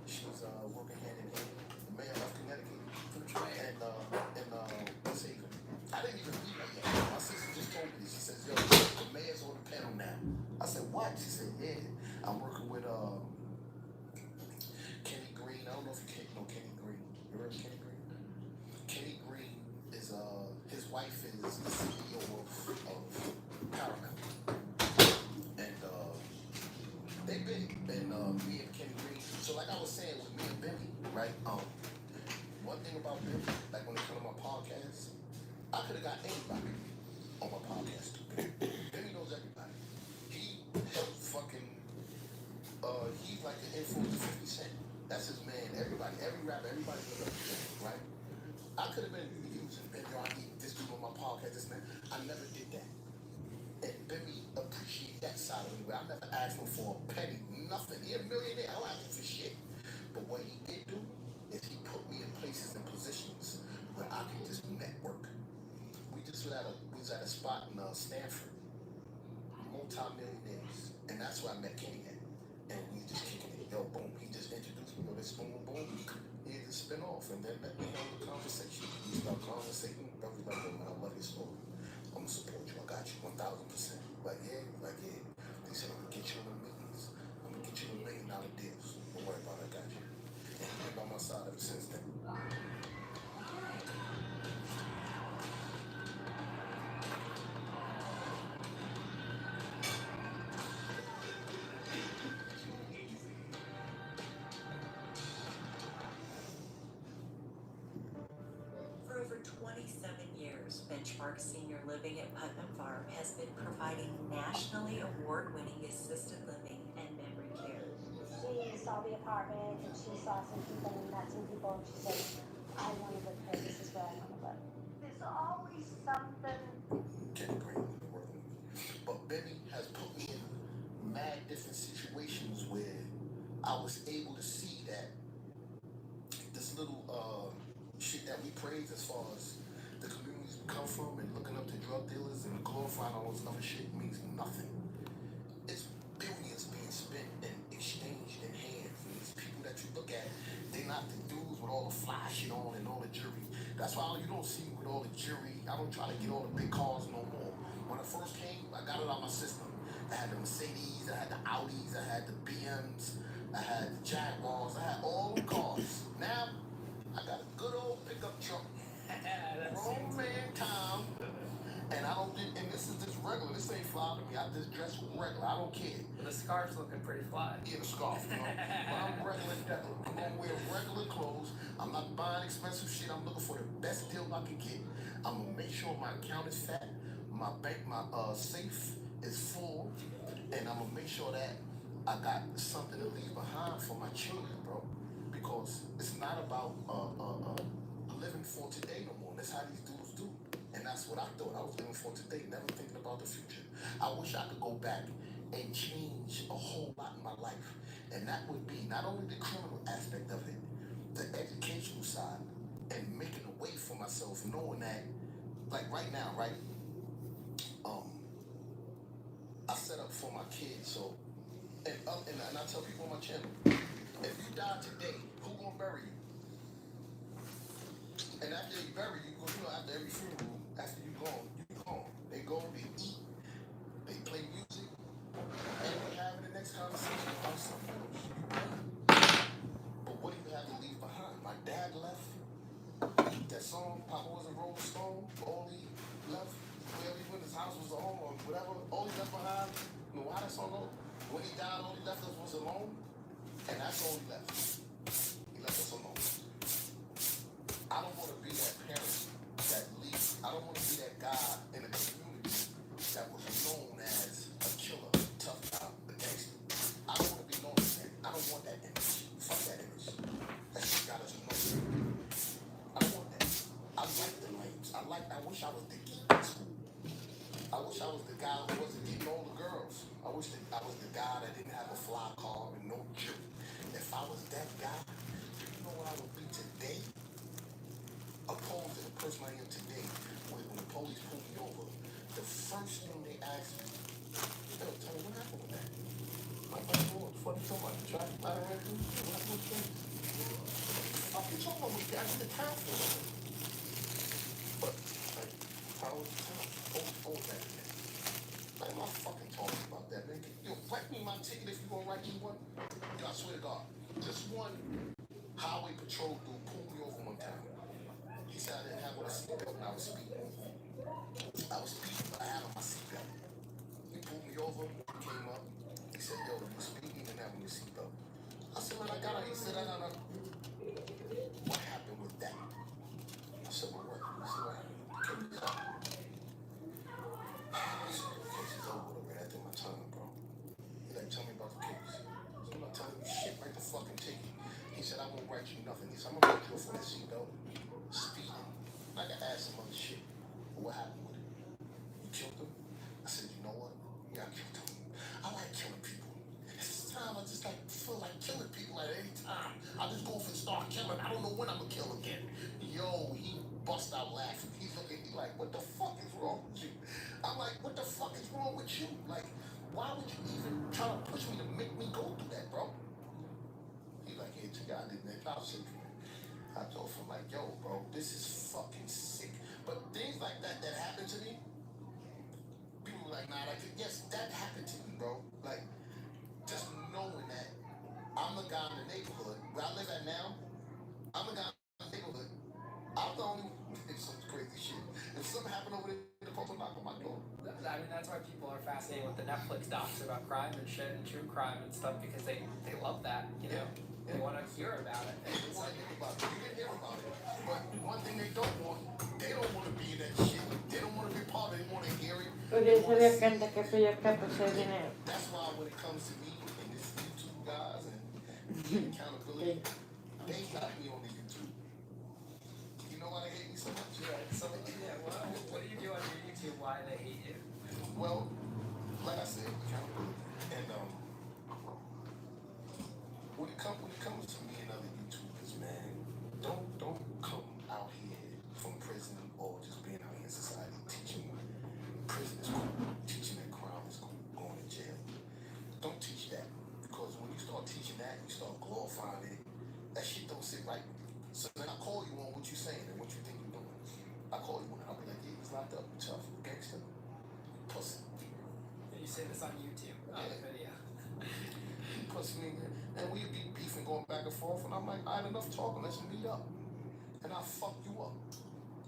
She's working hand in hand. The mayor of Connecticut. And what's it? I didn't even meet her yet. My sister just told me this. She says, yo, the mayor's on the panel now. I said, what? She said, yeah. I'm working with Kenny Green. I don't know if you know Kenny Green. You heard of Kenny Green? Kenny Green is his wife is the CEO of Paramount. And they big. And me and Kenny Green. So like I was saying with me and Billy, right? One thing about Billy, like when it comes to my podcast, I could have got anybody on my podcast. Billy knows everybody. He helped fucking he's like the influence of 50 Cent. That's his man. Everybody, every rapper, everybody knows up to him, right? I could have been using Ben, yo, I need this dude on my podcast, this man. I never did that. And Billy appreciate that side of me. I never asked him for a penny, nothing. He a millionaire. I don't ask him for shit. But what he did do is he put me in places and positions where I could just network. We was at a spot in Stanford, multi-millionaires, and that's where I met Kenny at. And we just kicking it. Yo, boom. He just introduced me. Yo, this boom, boom. He had to spin off, and then let me know the conversation. We start conversating. I was like, yo, man, I love your story. I'm gonna support you. I got you 1,000%. Like, yeah. They said, I'm gonna get you in the meetings. I'm gonna get you in $1 million deals. Don't worry about it. I got you. And he's been by my side ever since then. For over 27 years, Benchmark Senior Living at Putnam Farm has been providing nationally award-winning assisted living and memory care. She saw the apartment and she saw some people and met some people and she said, I want to live here. This is where I want to live. There's always something. Kenny Green was working with me. But Benny has put me in mad different situations where I was able to see that this little shit that we praise as far as the communities we come from and looking up to drug dealers and glorifying all this other shit means nothing. It's billions being spent and exchanged in hands. And these people that you look at, they're not the dudes with all the fly shit on and all the jewelry. That's why you don't see me with all the jewelry. I don't try to get all the big cars no more. When I first came, I got it out of my system. I had the Mercedes, I had the Audis, I had the BMs, I had the Jaguars, I had all the cars. Now, I got a good old pickup truck, That's grown man time, and I don't get. And this is just regular. This ain't fly to me. I just dress regular. I don't care. the scarf's looking pretty fly. Yeah, the scarf, you know. But I'm regular degular. I'm gonna wear regular clothes. I'm not buying expensive shit. I'm looking for the best deal I can get. I'm gonna make sure my account is fat, my safe is full, and I'm gonna make sure that I got something to leave behind for my children, bro. Because it's not about living for today no more. That's how these dudes do. And that's what I thought. I was living for today, never thinking about the future. I wish I could go back and change a whole lot in my life. And that would be not only the criminal aspect of it, the educational side, and making a way for myself, knowing that, like right now, right? Um, I set up for my kids, so and I tell people on my channel, if you die today, who gonna bury you? And after they bury you, after every funeral, after you gone, They go, they eat, they play music, and we having the next conversation about something else. But what do you have to leave behind? My dad left that song, Papa was a Rolling Stone, all he left, wherever he went, his house was a home or whatever, all he left behind, you know why that song go? When he died, all he left us was alone, and that's all he left. He left us alone. I don't want to be that parent that leaves. I don't want to be that guy in a community that was known as a killer, tough guy, a gangster. I don't want to be known as that. I don't want that image. Fuck that image. That shit got us known. I don't want that. I like the lanes. I wish I was the geek in school. I wish I was the guy who wasn't getting all the girls. I wish that I was the guy that didn't have a fly car and no chip. If I was that guy, you know what I would be today? Opposed to the person I am today, when the police pull me over, the first thing they ask me, yo, tell me what happened with that? My buddy, what the fuck you talking about? You tried to buy the record? What happened with that? What the fuck you talking about? I went to town for it. But, like, how was the town? Oh, that. Like, I'm not fucking talking about that, man. Yo, write me my ticket if you gonna write me one. Yo, I swear to God, just one highway patrol dude pulled me over one time. He said I didn't have on a seatbelt when I was speeding. I was speeding, but I had on my seatbelt. He pulled me over, came up. He said, yo, you speeding, you didn't have on your seatbelt. I said, man, I got it. He said, no. What happened with that? I said, well, what? He said, what happened? Can you tell me? I said, the case is over. I ran through my tongue, bro. He like, tell me about the case. So I'm not telling you shit, write the fucking ticket. He said, I won't write you nothing. He said, I'm gonna write you for that seatbelt. Speeding. I can add some other shit. What happened with it? You killed him? I said, you know what? Yeah, I killed him. I like killing people. This time I just like feel like killing people at any time. I just go for start killing. I don't know when I'm gonna kill again. Yo, he bust out laughing. He's looking at me like, what the fuck is wrong with you? I'm like, what the fuck is wrong with you? Like, why would you even try to push me to make me go through that, bro? He's like, hey, you got it, man. I'll say for you. I told him like, yo, bro, this is fucking sick. But things like that happen to me, people were like, nah, yes, that happened to me, bro. Like, just knowing that I'm the guy in the neighborhood where I live at now, I'm the guy in the neighborhood. I'm the only, it's some crazy shit. If something happened over there, the folks will knock on my door. I mean, that's why people are fascinated with the Netflix docs about crime and shit and true crime and stuff because they love that, you know? They want to hear about it. They want to hear about it. You can hear about it. But one thing they don't want to be in that shit. They don't want to be part of it. They want to hear it. Oye, sabía que antes que pillar capa se dinero. That's why when it comes to me and this YouTube guys and accountability, they like me on the YouTube. You know why they hate me so much? What do you do on your YouTube? Why they hate you? Well, like I said, accountability. And when it comes to me and other YouTubers, man, don't come out here from prison or just being out here in society teaching prison is cool, teaching that crime is cool, going to jail. Don't teach that, because when you start teaching that, you start glorifying it. That shit don't sit right with you. So then I call you on what you're saying and what you think you're doing. I call you on it. I'll be like, yeah, he's locked up, tough, gangster, pussy. You say this on YouTube, on the video. Pussy nigga. And we'd be beefing, going back and forth, and I'm like, all right, enough talking, let's meet up. and I'll fuck you up.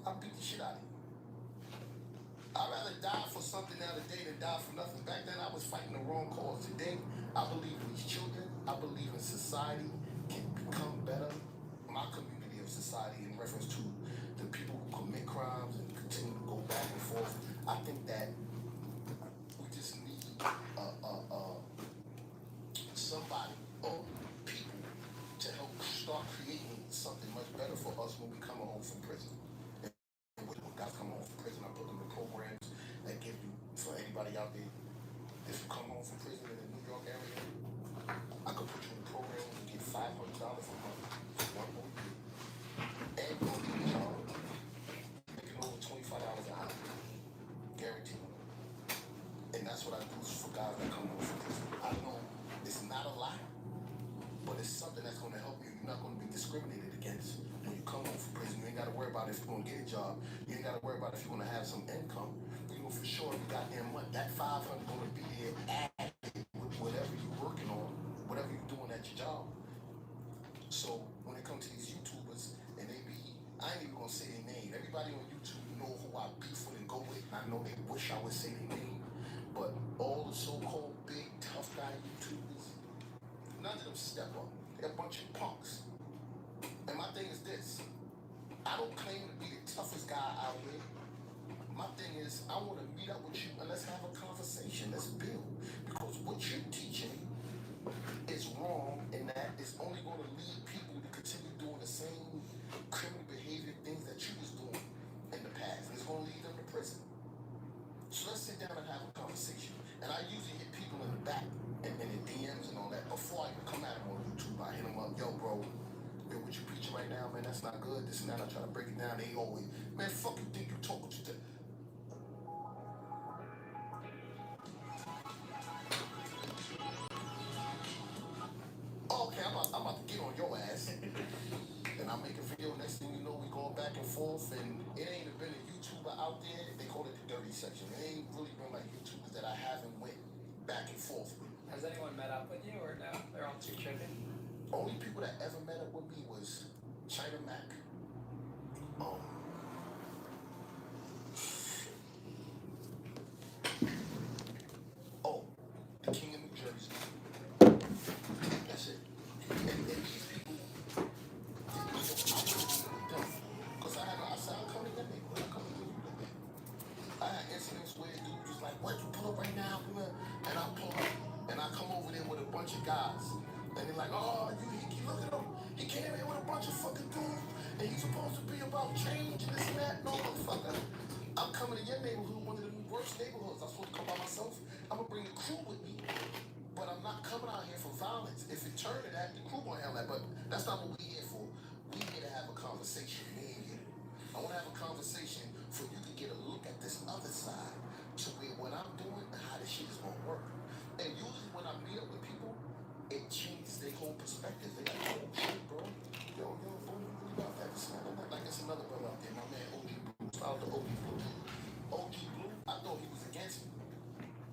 I'll beat the shit out of you. I'd rather die for something nowadays than die for nothing. Back then, I was fighting the wrong cause. Today, I believe in these children. I believe in society can become better. My community of society, in reference to the people who commit crimes and continue to go back and forth, I think that we just need somebody or people to help start creating something much better for us when we come home from prison. And when guys come home from prison, I put them in programs that give you, for anybody out there, if you come home from prison in the New York area, I could put you in a program and get $500 a month for 1 whole year. And you're going to be making over $25 an hour. Guaranteed. And that's what I do for guys that come home from prison. I know it's not a lot, but it's something that's going to help you. You're not going to be discriminated against when you come home from prison. You ain't got to worry about if you're going to get a job. You ain't got to worry about if you're going to have some income. You know for sure every goddamn month that $500 going to be there added with whatever you're working on, whatever you're doing at your job. So when it comes to these YouTubers and they be, I ain't even going to say their name. Everybody on YouTube know who I beef with and go with. And I know they wish I would say their name. But all the so-called big tough guy YouTubers, none of them step up. They're a bunch of punks. And my thing is this. I don't claim to be the toughest guy out here. My thing is, I want to meet up with you and let's have a conversation. Let's build. Because what you're teaching is wrong, and that is only going to lead people to continue doing the same criminal behavior things that you was doing in the past. And it's going to lead them to prison. So let's sit down and have a conversation. And I usually hit people in the back and in the DMs and all that. Before I even come at them on YouTube, I hit them up, yo, bro, yo, what you preaching right now, man, that's not good. This and that, I try to break it down. They always, man, fuck you think you talking to them. Okay, I'm about to get on your ass. And I make a video, next thing you know, we going back and forth, and it ain't been a YouTuber out there, they call it the dirty section. It ain't really been like YouTubers that I haven't went back and forth with. Has anyone met up with you or no? They're all too chicken? Only people that ever met up with me was China Mac. The King of New Jersey. That's it. And these people, I wouldn't deal with them. Because I said, I'll come to your neighborhood. I'll come to your neighborhood. I had incidents where dudes was like, what, you pull up right now? And I pull up. And I come over there with a bunch of guys. And they're like, oh, he look at him. He came in with a bunch of fucking dudes. And he's supposed to be about change and this and that. No, motherfucker. I'm coming to your neighborhood, one of the worst neighborhoods. I'm supposed to come by myself. I'm going to bring a crew with me. But I'm not coming out here for violence. If it turned to that, the crew going to handle that. But that's not what we're here for. We're here to have a conversation. Me and you. I want to have a conversation for you to get a look at this other side to where what I'm doing and how this shit is going to work. And usually when I meet up with people, it changes their whole perspective. They're like, oh, shit, bro. Yo, bro, you really about that? It's not like it's another brother out there. My man, OG Blue. Shout out to OG Blue. OG Blue, I thought he was against me.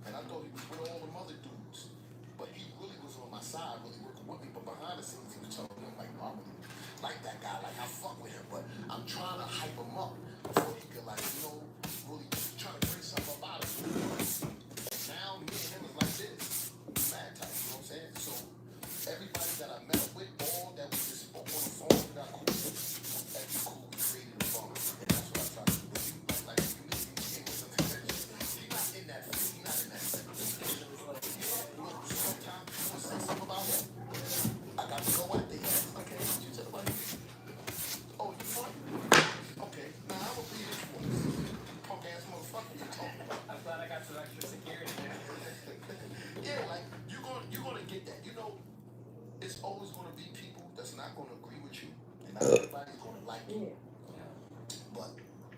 And I thought he was with all the other dudes. But he really was on my side, really working with me. But behind the scenes, he was telling me, like, I really like that guy. Like, I fuck with him. But I'm trying to hype him up before he could, like, really trying to bring something about him. And now, me and him is like this. Mad type, you know what I'm saying? So, everybody that I met up with, all that we just spoke on the phone, we got cool. That's cool. We created a phone. And that's what I try to do. But you, like, you need to get with something. He's not in that field. He's not in that sector. Sometimes people say something about him. I got to go out there. Okay, what you said about him? Oh, you fun? Okay, now I'm going to be this one. Punk ass motherfucker you talking about. I'm glad I got some extra security there. Yeah, like, you're gonna get that. You know, it's always gonna be people that's not gonna agree with you, and not everybody's gonna like you.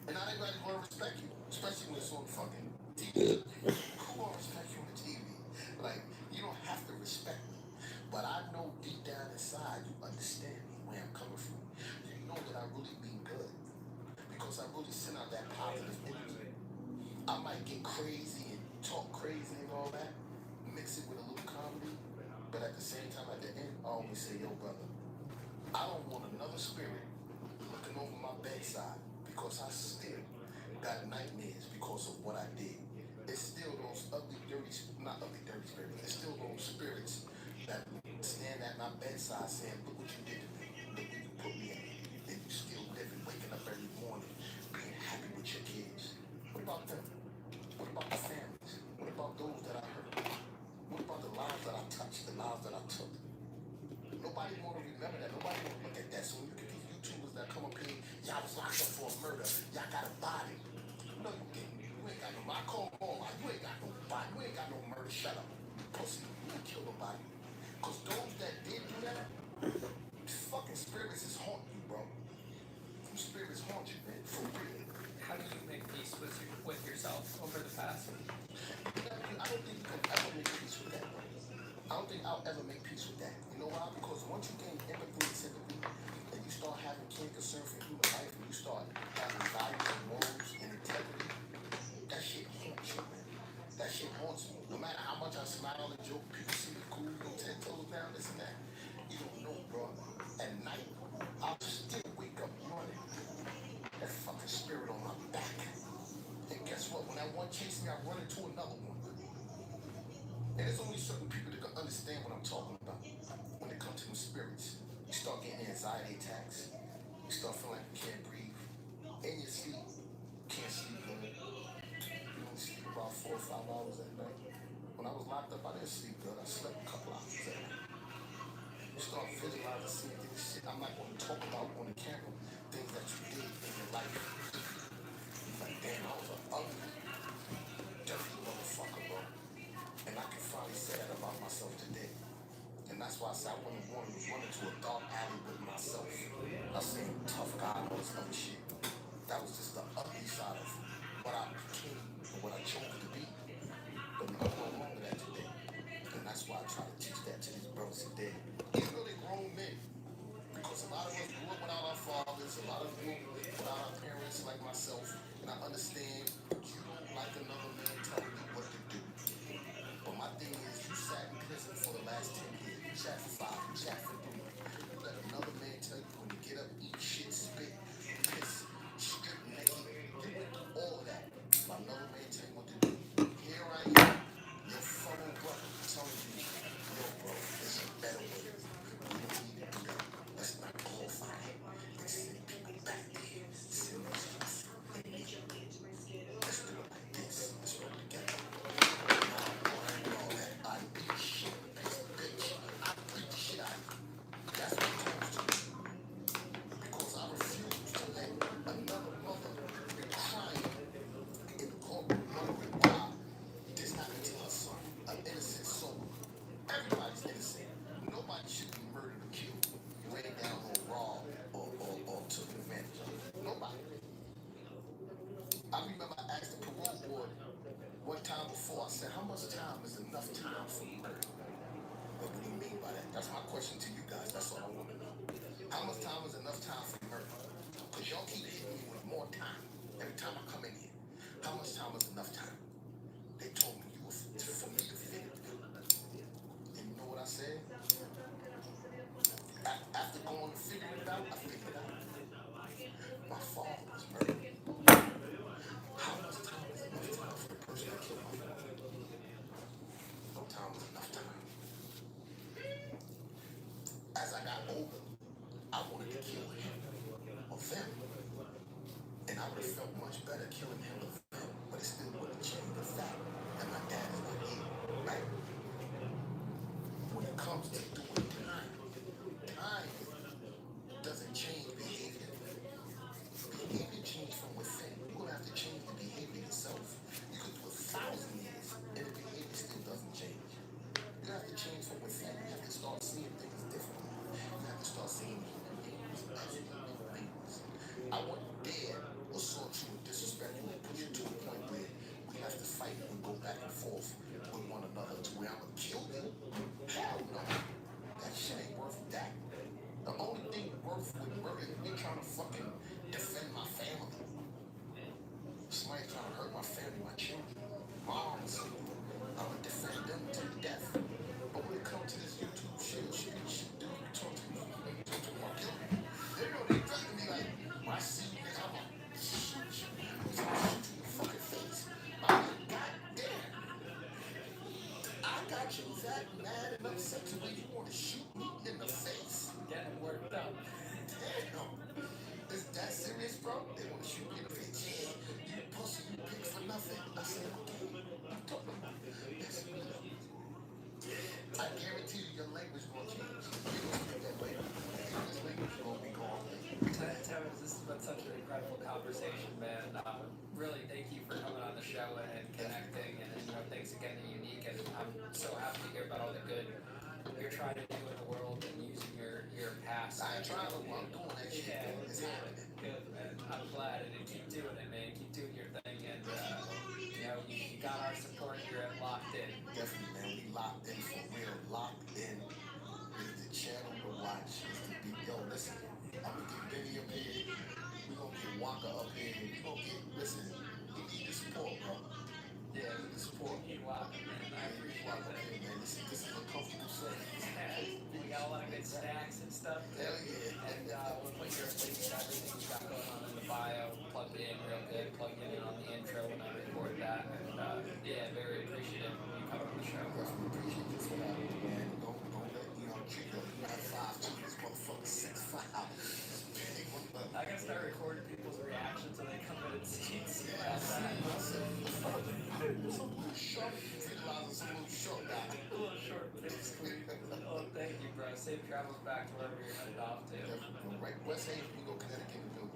And not everybody's gonna respect you, especially when it's on fucking TV. Who gonna respect you on the TV? Like, you don't have to respect me, but I know deep down inside you understand me, where I'm coming from. You know that I really mean good, because I really send out that positive energy. I might get crazy and talk crazy and all that, mix it with a little comedy, but at the same time, at the end, I always say, yo, brother, I don't want another spirit looking looking over my bedside because I still got nightmares because of what I did. It's still those ugly, dirty, not ugly, dirty spirits. It's still those spirits that stand at my bedside saying, look what you did to me. Look where you put me in. And you still living, waking up every morning, being happy with your kids. What about them? What about the families? What about those that I hurt? What about the lives that I touched, the lives that I took? Nobody want to remember that. Nobody want to look at that. So when you get these YouTubers that come up here, y'all was locked up for a murder. Y'all got a body. No, you didn't. You ain't got no body. I call them all out. You ain't got no body. You ain't got no murder. Shut up. Pussy. You didn't kill nobody. Because those that did do that, these fucking spirits is haunting you, bro. Them spirits haunt you, man. For real. How do you make peace with yourself over the past? I don't think you can ever make peace with that, bro. I don't think I'll ever make peace with that. You know why? Because once you gain empathy and sympathy, and you start having care and concern for human life, and you start having values and morals and integrity, that shit haunts you, man. That shit haunts me. No matter how much I smile and joke, people see me cool, go 10 toes down, this and that. You don't know, bro. At night, I'll still wake up running. That fucking spirit on my back. And guess what? When that one chases me, I run into another one. And there's only certain people that can understand what I'm talking about. When it comes to them spirits, you start getting anxiety attacks. You start feeling like you can't breathe. In your sleep, can't sleep good. You only sleep about 4 or 5 hours at night. When I was locked up, I didn't sleep good. I slept a couple hours at night. You start visualizing, seeing things, shit I'm not going to talk about on the camera, things that you did in your life. Like, damn, I was an ugly, dirty motherfucker, bro. And I can finally say that about myself today. And that's why I said I wouldn't want to run into a dark alley with myself. I was saying tough guy and all this other shit. That was just the ugly side of what I became and what I chose to be. But I'm no longer that today. And that's why I try to teach that to these brothers today. Even though they're grown men. Because a lot of us grew up without our fathers, a lot of us grew up without our parents like myself. And I understand you don't like another man telling you what to do. But my thing is, you sat in prison for the last 10 years. You sat for 5, you sat for 3. You let another man tell you when you get up, eat shit, spit, piss, strip naked. You went through all of that. But another man tell you what to do. Here I am, your fellow brother, telling you, yo, bro, there's a better way. You don't need to do that. Let's not glorify it. Let's send people back there. Send those streets. Let's do it like this. Let's work together. I beat the shit, bitch. I beat the shit out of you. That's what it comes to. Because I refuse to let another mother be crying in the courtroom wondering why this happened to her son, an innocent soul. Everybody's innocent. Nobody should be murdered or killed, ran down or robbed or took advantage of. Nobody. I remember I asked the parole board one time before, I said, how much time is enough time for murder? What do you mean by that? That's my question to you guys. That's all I want to know. How much time is enough time for murder? Because y'all keep hitting me with more time every time I come in here. How much time is enough time? They told me you were for me to figure it out. And you know what I said? After going and figuring it out, I figured it out. My father was murdered. How much time is enough time for the person that killed my father? No time is enough time. As I got older, I wanted to kill him or them. And I would have felt much better killing him or them, but it still wouldn't change the fact that my dad is not here, right? When it comes to doing time, time doesn't change behavior. Behavior changes from within. You're going to have to change the behavior yourself. You could do 1,000 years and the behavior still doesn't change. You have to change from within. You have to start seeing things differently. You have to start seeing human beings as human beings. I wouldn't dare assault you and disrespect you and put you to a point where we have to fight and go back and forth with one another to where I'm going to kill you. Hell no. That shit ain't worth that. The only thing worth with murder is me trying to fucking defend my family. Somebody trying to hurt my family, my children, moms. I'm going to defend them to the death. But when it comes to this YouTube shit, dude, talk to me. Talk to my killer. They know they threaten me like, why reaction that mad and upset to where you want to shoot me in the face? Getting worked up. Damn. Is that serious, bro? They want to shoot me in the face. Yeah, you pussy, you pick for nothing. I said, okay, I'm talking about it. Yes, you know. I guarantee you your language won't change. You don't speak that way. This language won't be gone. Terrence, this has been such an incredible conversation, man. Really, thank you for coming on the show and connecting, and things again are unique. And I'm so happy to hear about all the good you're trying to do in the world and using your past. I ain't trying to. I'm doing that shit. Yeah, It's happening. good, man. I'm glad, and keep doing it, man. Keep doing your thing, and you got our support here at Locked In. Definitely, man. We locked in for real. Locked in is the channel to watch. Is the big yo. Listen, I'm gonna get Benny up here. We gonna get Waka up here. We gonna get. Listen, we need the support, bro. Yeah, We need the support. Wow, man. I appreciate Waka that. here, man. This is a comfortable setting. We got a lot of good snacks and stuff. Hell yeah. And we'll put your links to everything you got going on in the bio. Plug it in real good. Plug it in on the intro when I record that. And yeah, very appreciative of you coming on the show. Definitely appreciate you for that, man. Don't let treat them. You got 5'2", this motherfucker 6'5". I gotta start recording people's reactions when they come in and see Yeah, I see. Some little short. Realize some little short guy. a little short, but it's sweet. Oh, thank you, bro. Safe travels back to wherever you're headed off to. Definitely. Right, West Haven, we go Connecticut and build.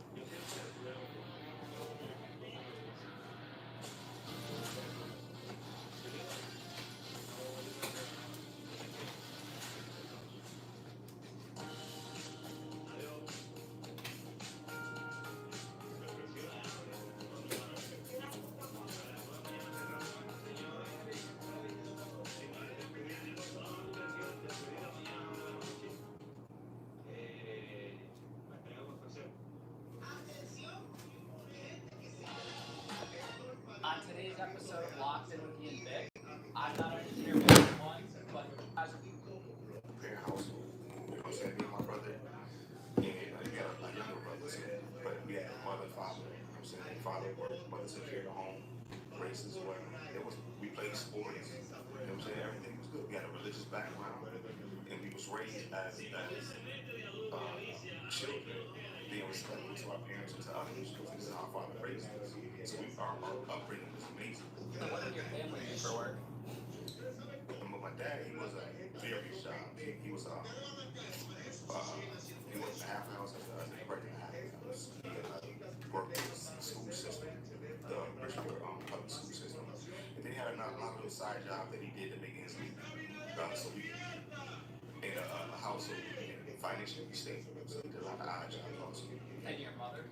On today's episode of Locked In with Ian Vic, I'm not only here with one, but as a Parent household. You know what I'm saying? Me and my brother, and we got a younger brother, so, but we had a mother, father. You know what I'm saying? Father worked, mother took care of the home, raised us well. We played sports. You know what I'm saying? Everything was good. We had a religious background, and we was raised as children, being respectful to our parents and to others, because this is how our father raised us. So our upbringing was amazing. what did your family do for work? But my dad, he was a various jobs. He was he worked in a half house as a regular half house. He worked in the school system, the Bridgeport public school system. And then he had a lot of side job that he did to make ends meet. So we in a household financially stable. So he did a lot of odd jobs also. And your mother?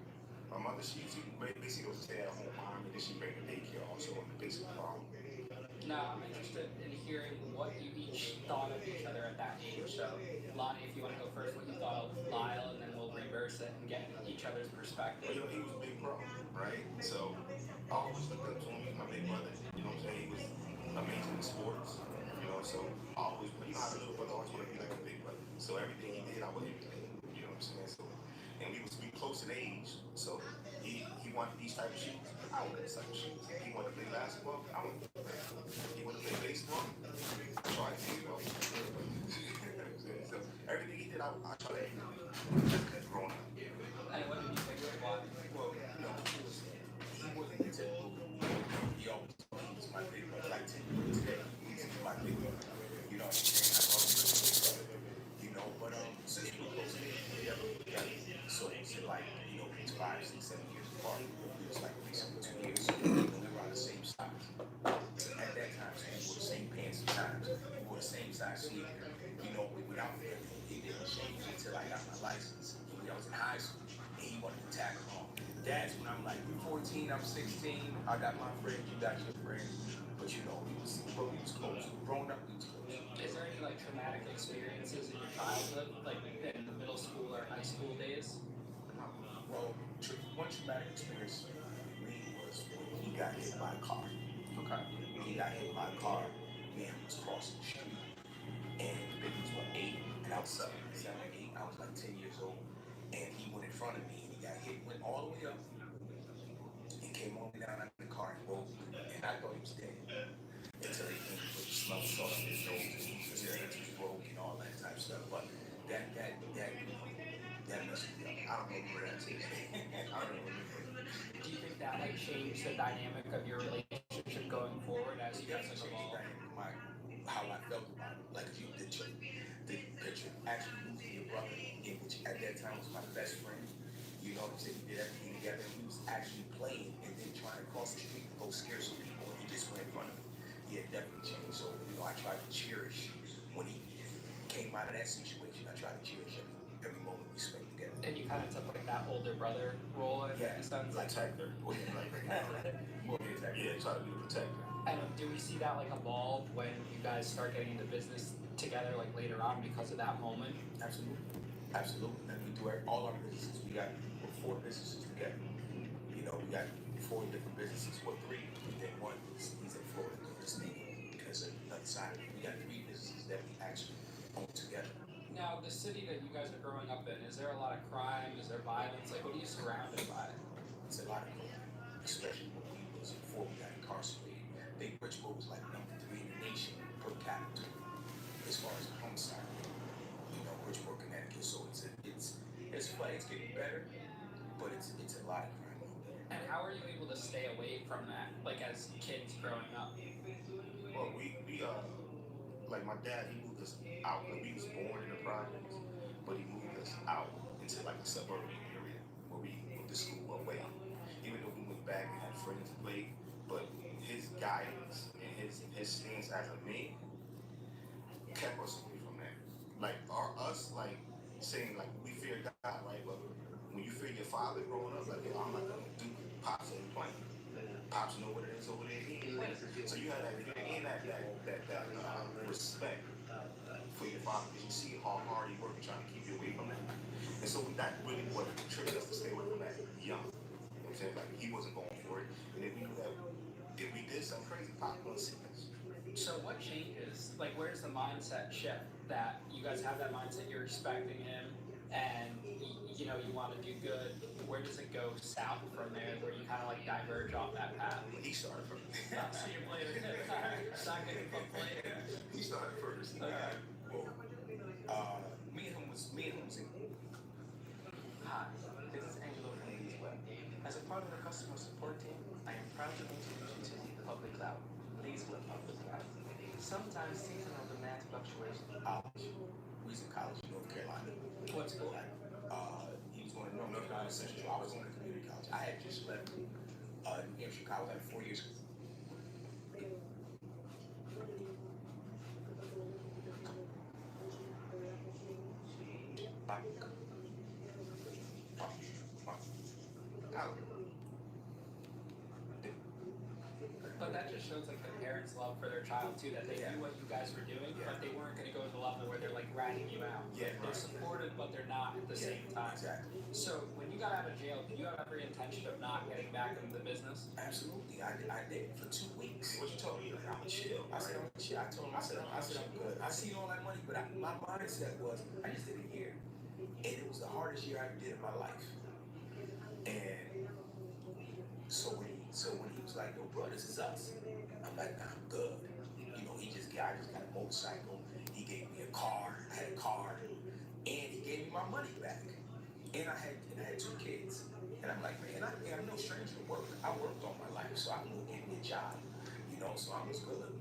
My mother, she basically was a stay-at-home mom, and then she ran the daycare also on the basic farm. Now, I'm interested in hearing what you each thought of each other at that age. So, Lonnie, if you want to go first, what you thought of Lyle, and then we'll reverse it and get each other's perspective. Well, he was a big bro, right? So I always looked up to him. He was my big brother. You know what I'm saying? He was amazing in sports. You know, so I always, how the little brother always want to be like a big brother. So everything he did, I wanted to do. You know what I'm saying? So, and we close in age. So he wanted these type of shoes. I wanted this type of shoes. He wanted to play basketball. I wanted to play basketball. He wanted to play baseball. I tried baseball. So everything he did, I tried to do. Growing up. And what did you think of why? Well, he wasn't the typical. He always told me he was my big brother. Like today, he's my big brother. You know what I'm saying? I call him my big brother. You know, but since we were close together, so like 5, 6, 7 years apart. It was like recently 2 years. We were on the same size. At that time, so we wore the same pants sometimes. We wore the same size sneaker. We went out there. It didn't change until I got my license. When I was in high school, and he wanted to tag along. That's when I'm like, you're 14, I'm 16. I got my friends, you got your friends. But we was close. Growing up, we was close. Is there any traumatic experiences in your childhood, like in the middle school or high school days? Well, one traumatic experience for me was when he got hit by a car. Okay. When he got hit by a car, man was crossing the street. And the baby was 8, and I was 7, 8. I was like 10 years old. And he went in front of me, and he got hit, went all the way up, and came all the way down out of the car and rolled. And I thought he was dead. Until they came with the smell sawed up his nose and his hands was broke and all that type of stuff. But that messed me up. I don't know where that's I don't know. Do you think that like changed the dynamic of your relationship going forward as you guys like evolved? How I felt about it. Like you, the picture actually losing your brother, in which at that time was my best friend. You know what I'm saying? We did everything together, and we was actually playing, and then trying to cross the street and go scare some people, and he just went in front of me. Yeah, it definitely changed. So I tried to cherish when he came out of that situation. I tried to cherish every moment we spent together. And you kind of took like that older brother role in a sense. Like protector. Yeah, try to be a protector. And do we see that like evolve when you guys start getting into business together like later on because of that moment? Absolutely. And we do all our businesses. We got 4 businesses together. We got 4 different businesses. 3. And then one he's in Florida doing this thing because of another side of it. We got 3 businesses that we actually own together. Now, the city that you guys are growing up in, is there a lot of crime? Is there violence? Like, what are you surrounded by? It's a lot of crime, especially when before we got incarcerated. Big Bridgeport was like number 3 in the nation per capita as far as homicide. Bridgeport, Connecticut. So it's fun. It's getting better, but it's a lot of crime out there. And how are you able to stay away from that, like as kids growing up? Well, we like my dad, he moved us out. Like, we was born in the projects, but he moved us out into like a suburban area where we went to school away. Even though we went back and had friends to play, but his guidance and his stance as a man kept us away from that. Like us saying like we fear God, right? But when you fear your father growing up, like, I'm not gonna do Pops ain't playing. Pops know what it is over there. He ain't playing. So you have that respect for your father because you see how hard he worked trying to keep you away from that. And so that really what triggered us to stay away from that young. You know what I'm saying? Like, he wasn't going for it. And then we knew that if we did something crazy, Pop was sick us. So what changes? Like, where's the mindset shift that you guys have that mindset, you're respecting him and you want to do good? Where does it go south from there where you kind of like diverge off that path? He started first. So you play with him. Second from player. He started first. Okay. Me and him was Hi, this is Angelo from Lee's Web. As a part of the customer support team, I am proud to introduce you to Public Cloud, Lee's Web Public Cloud. Sometimes seasonal demand fluctuations. College. We was in college in North Carolina. What school? He was going to North Carolina Central. I was going to community college. I had just left New Hampshire College. I had 4 years. But that just shows like the parents' love for their child too, that they knew what you guys were doing, but they weren't going to go to the level where they're like ratting you out. Yeah, They're supportive, but they're not at the same time. Exactly. So when you got out of jail, did you have every intention of not getting back into the business? Absolutely. I did for 2 weeks. What you told me? Like, I'm chill. I said I'm chill. I told him, I said I'm good. I seen all that money, but my mindset was I just did a year, and it was the hardest year I ever did in my life. And so when he was like, "Yo, bro, this is us," I'm like, "Nah, I'm good." I just got a motorcycle. He gave me a car. I had a car, and he gave me my money back. And I had 2 kids. And I'm like, man, I'm no stranger to work. I worked all my life, so I can go get me a job. So I was good.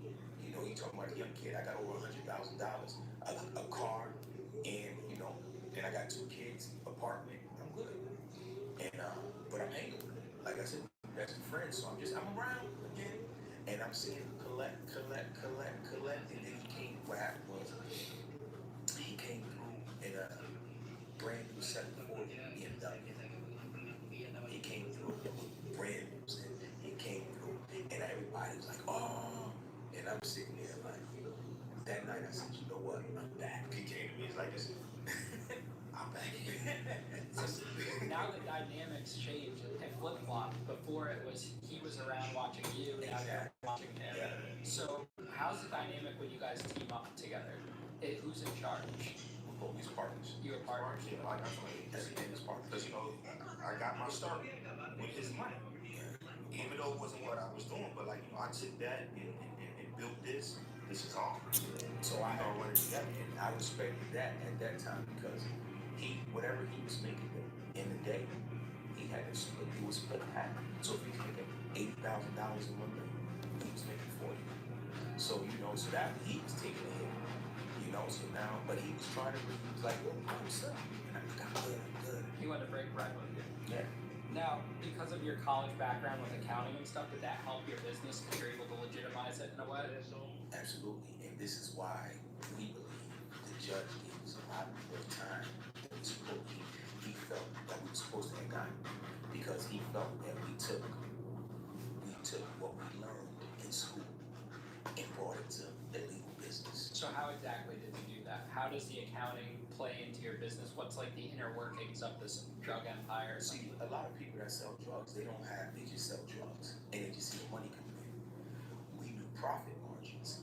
You talking about a young kid. I got over $100,000, a car, and and I got 2 kids, apartment. I'm good. And but I'm hanging with him. Like I said, best friends. So I'm around again, and I'm seeing collect, and then he came. What happened was he came through in a brand new 740 BMW. He came through brand new, and he came through, and everybody was like, "Oh!" And I'm sitting there like, that night I said, "You know what? I'm back." He came to me, he's like, "I'm back." So now the dynamics change and flip flop. Before it was he was around watching you, now you're watching him. Yeah. So how's the dynamic when you guys team up together? Who's in charge? We're both partners. You're partners. Yeah, like I told everything is partners. Because I got my start with his money. Even though it wasn't what I was doing, but I took that and built this this is all. So I know what it got, and I respected that at that time because whatever he was making in the day, he had to split. He was split half. So if he's making $80,000 in one day, he was making 40. So so that he was taking a hit. So now, but he was trying to. He was like, "Yo, what's up?" And I'm good. He wanted to break bread with you. Yeah. Now, because of your college background with accounting and stuff, did that help your business because you're able to legitimize it in a way? Absolutely, and this is why we believe the judge gave us a lot more time than he felt that we were supposed to have gotten because he felt that we took what we learned in school and brought it to the legal business. So how exactly did you do that? How does the accounting play into your business? What's like the inner workings of this drug empire? See, a lot of people that sell drugs, they just sell drugs and they just see the money coming in. We do profit margins.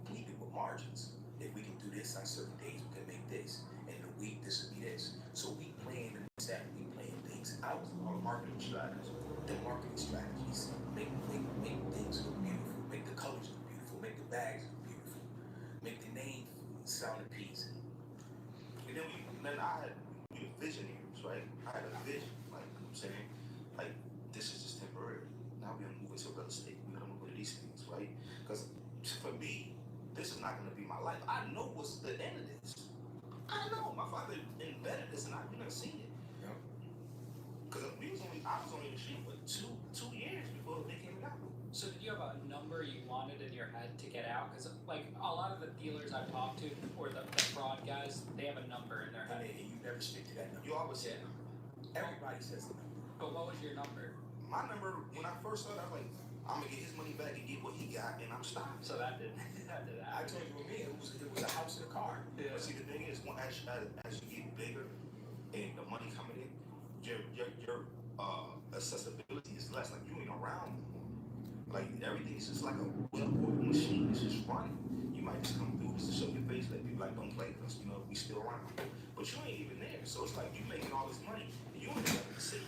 We do with margins. If we can do this on certain days, we can make this. And in a week, this will be this. So we plan we plan things out on marketing strategies. The marketing strategies make things look beautiful, make the colors look beautiful, make the bags look beautiful, make the name sound appeasing. And then we were visionaries, right? I had a vision, like I'm saying, like this is just temporary. Now we're gonna move into real estate. We're gonna move into these things, right? Because for me, this is not gonna be my life. I know what's the end of this. I know my father invented this, and I've never seen it. Yeah. Because I was only in the street for two years before they came out. So did you have a number you wanted in your head to get out? Because like a lot of the dealers I've talked to, or the fraud guys, they have a number in their head. And you never stick to that number. You always say a number. Everybody says a number. But what was your number? My number, when I first started, I was like, I'm gonna get his money back and get what he got, and I'm stopped. So that did happen. I told you with me, it was a house and a car. Yeah. But see, the thing is, as you get bigger and the money coming in, your accessibility is less. Like you ain't around no more. Like everything is just like a well-oiled machine. It's just running. You might just come through just to show your face, let people like don't play with us. We still around. But you ain't even there. So it's like you making all this money and you ain't able to see.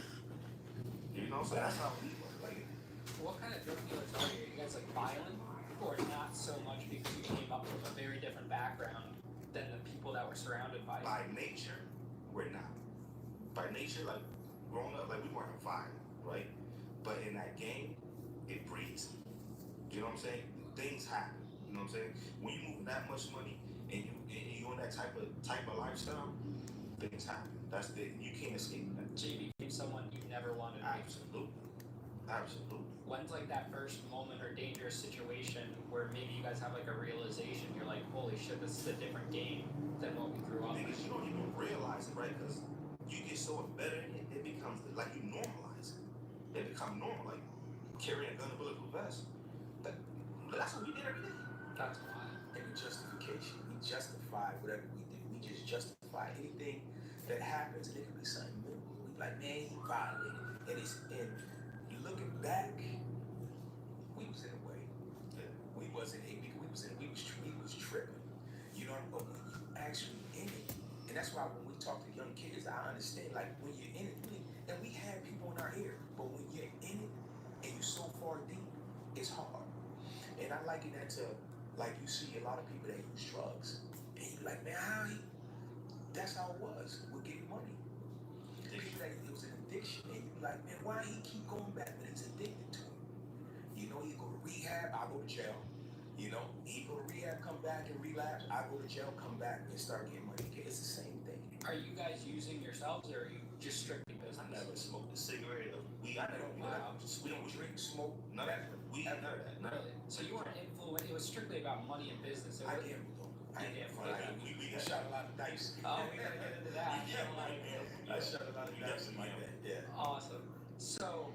So that's how we work. Like, what kind of drug dealers are you? Are you guys like violent, or not so much because you came up with a very different background than the people that were surrounded by you? By nature, we're not. By nature, like growing up, like we weren't violent, right? But in that game, it breeds. You know what I'm saying? Things happen. You know what I'm saying? When you move that much money and you on that type of lifestyle, things happen. You can't escape that. So you became someone you never wanted to be. Absolutely. When's like that first moment or dangerous situation where maybe you guys have like a realization? You're like, holy shit, this is a different game than what we grew up with. Because you don't even realize it, right? Because you get so embedded in it, it becomes like you normalize it. It becomes normal, like carrying a gun and bulletproof vest. That's what we did every day. That's wild. And the justification, we justify whatever we do. We just justify anything that happens, and it can be something minimal. We like, man, he violated. And looking back, we was in a way. We wasn't we was tripping. You know, but when you actually in it, and that's why when we talk to young kids, I understand, like when you're in it, and we have people in our ear, but when you're in it and you're so far deep, it's hard. And I liken that to, like, you see a lot of people that use drugs, and you're like, man, that's how it was. We're getting money. People that it was an addiction, and you're like, man, why he keep going back when he's addicted to it? He go to rehab, I go to jail. He go to rehab, come back and relapse. I go to jail, come back and start getting money again. It's the same thing. Are you guys using yourselves, or are you just strictly business? I never smoked a cigarette or weed. We don't drink, smoke, none of that. Weed, none of that. Really? So you weren't influenced. It was strictly about money and business. I gambled though. We shot a lot of dice. Oh, we gotta get into that. I shot a lot of dice in my day. Yeah. Awesome. So,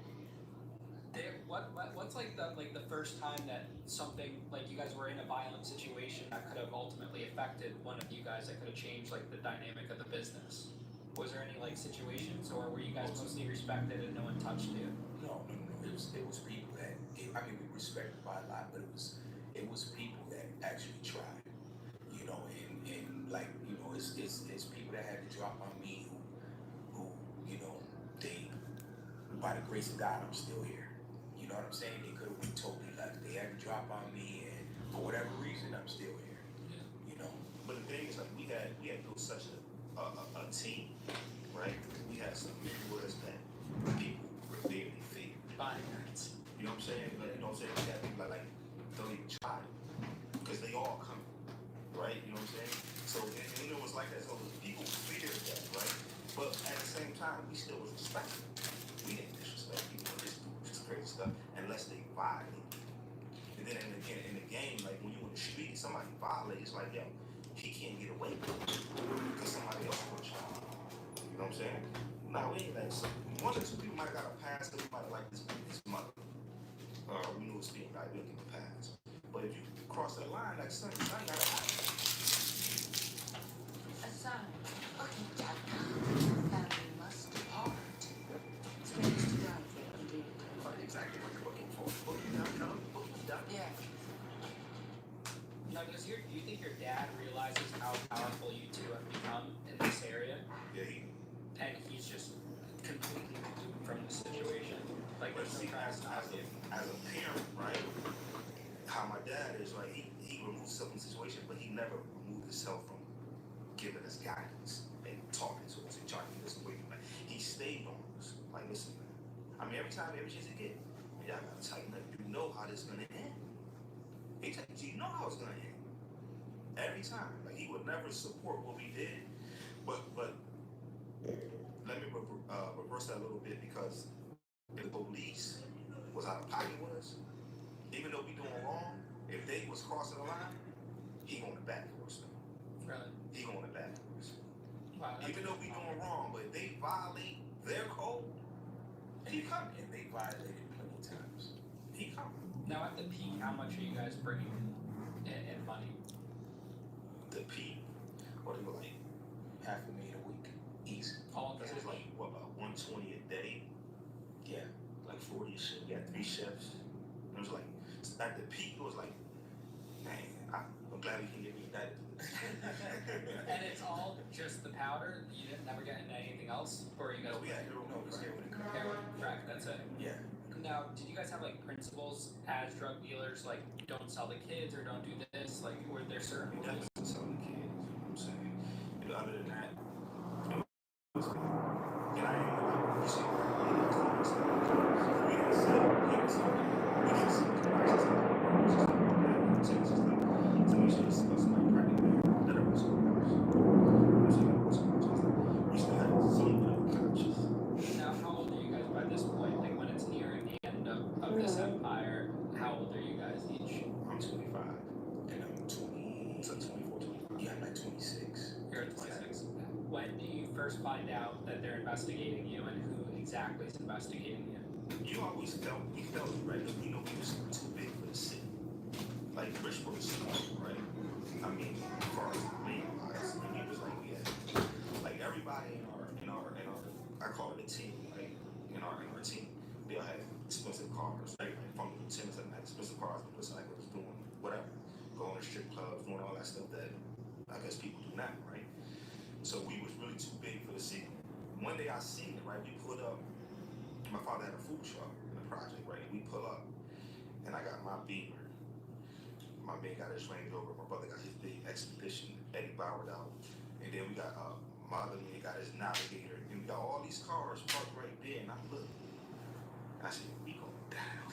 what's like the first time that something like you guys were in a violent situation that could have ultimately affected one of you guys, that could have changed like the dynamic of the business? Was there any like situations, or were you guys mostly respected and no one touched you? No. It was people that we respected by a lot, but it was people that actually tried. And like it's people that had to drop on me who they, by the grace of God, I'm still here. You know what I'm saying? They could have totally left. They had to drop on me, and for whatever reason, reason I'm still here. Yeah. You know. But the thing is, like, we had built such a team, right? We had some mentors that people revered and feared. Finance. You know what I'm saying? Like, you know what I'm saying? We had people that, like, don't even try because they all come, right? You know what I'm saying? So, and you know, it's like that. So people feared that, right? But at the same time, we still was respected. We didn't disrespect people and just do just crazy stuff unless they violate. And then again, in the game, like when you in the street, somebody violates, like, yo, he can't get away with it because somebody else will try. You know what I'm saying? Now, we ain't like, so one or two people might have got a pass because somebody like his mother. We knew it's being right, we didn't give a pass. But if you cross that line, like, son got a pass. A son, looking down, family must depart. Strange to die, indeed. Exactly what you're looking for. Booking.com. Yeah. Now, do you think your dad realizes how powerful you two have become in this area? Yeah, And he's just completely removed from the situation. Like, but there's no see, trying to stop you. as a parent, right? How my dad is, right? He removed himself from the situation, but he never removed himself from giving us guidance and talking to us and trying to get us away from that. He stayed on us. Like, listen, man. I mean, every chance you get, y'all gotta tighten up. You know how this is gonna end. He tells you, you know how it's gonna end. Every time. Like, he would never support what we did, but let me reverse that a little bit, because if the police was out of pocket with us, even though we doing wrong, if they was crossing the line, he going to bat for us. Really? He going to bat for us. Wow. Even though we doing wrong, but if they violate their code, he coming. And they violated plenty of times. He coming. Now, at the peak, how much are you guys bringing in money? The peak, what they were like, $500,000 a week. Easy. All because cash. it's like, what, about 120 a day? Yeah. Like 40 a shift. We had 3 chefs. It was like, at the peak, it was like, man, I'm glad we can get me that. And it's all just the powder? You didn't never get into anything else? Or you guys No, we had heroin. No, it was heroin and crack. heroin, crack, that's it. Yeah. Now, did you guys have like principles as drug dealers, like don't sell the kids or don't do this? Like, were there certain We rules? definitely sell the kids, you know what I'm saying? And other than that, you know, and I ain't like, you see, we didn't sell, we didn't sell, we didn't sell devices and things like that. So we should just sell somebody pregnant that are so much. We still have some bit of conscience. Now, how old are you guys by this point? Like, when it's nearing the end of this empire, how old are you guys each? I'm 25. And I'm 20. So 24, 25. Yeah, I'm like 26. You're at 26. When do you first find out that they're investigating you, and who exactly is investigating you? You always felt, we felt it, right? You know, we was too big for the city. Like, Richmond was small, right? I mean, as far as land-wise, and we was like, yeah, like everybody in our, I call it a team, right? In our team, they all had expensive cars, right? Like, from the lieutenants that had expensive cars, motorcycles, doing whatever, going to strip clubs, doing all that stuff that I guess people do now, right? So we was really too big for the city. One day I seen it, right? We pulled up. My father had a food truck in the project, right? We pull up, and I got my Beamer. My man got his Range Rover. My brother got his big Expedition, Eddie Bauer out. And then we got my other man got his Navigator, and we got all these cars parked right there. And I looked, and I said, "We going down."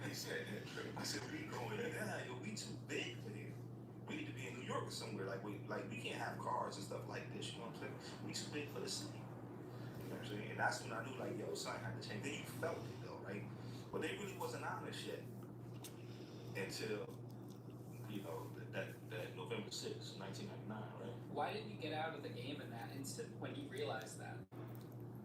He said, "I said we going down. Yo, we too big for here. We need to be in New York or somewhere. Like we can't have cars and stuff like this. You know what I'm saying? We too big for the city." You know what I'm saying? And that's when I knew, like, yo, something had to change. Then you felt it, though, right? But they really wasn't honest yet until, you know, that November 6th, 1999, right? Why didn't you get out of the game in that instant when you realized that?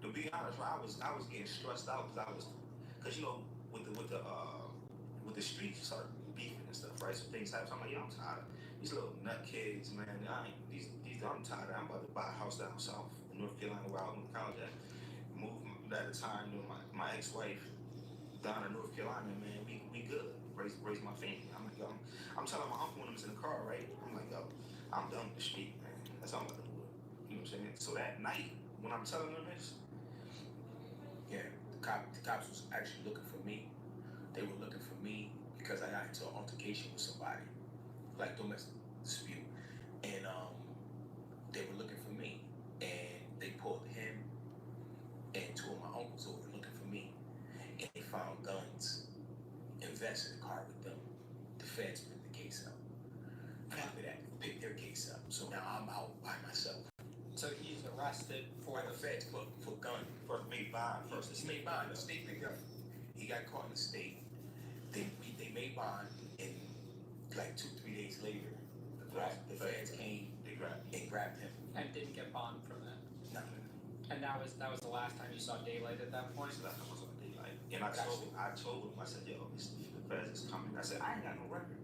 To be honest, right, I was getting stressed out because you know, with the streets, you start beefing and stuff, right? So things happen. So I'm like, yo, I'm tired of these little nut kids, man. I'm tired. I'm about to buy a house down south in North Carolina where I went to college at. Moved at the time, you know, my ex-wife down in North Carolina, man. We good. Raise my family. I'm like, yo, I'm telling my uncle when I'm in the car, right? I'm like, yo, I'm done with the street, man. That's all I'm about to do. You know what I'm saying? So that night, when I'm telling them this, Yeah, the cops was actually looking for me. They were looking for me because I got into an altercation with somebody. like domestic dispute, and they were looking for me, and they pulled him and two of my uncles over looking for me, and they found guns and vests in the car with them. The feds picked the case up. After that, picked their case up. So now I'm out by myself. So he's arrested for The feds for gun. First made bond. First He made bond. The state picked up. He got caught in the state. They made bond, and like 2-3 days later, the feds came. They grabbed him. and didn't get bond from that. No. And that was the last time you saw daylight at that point. So that was on daylight. And I told him, I said, yo, the feds is coming. I said, I ain't got no record.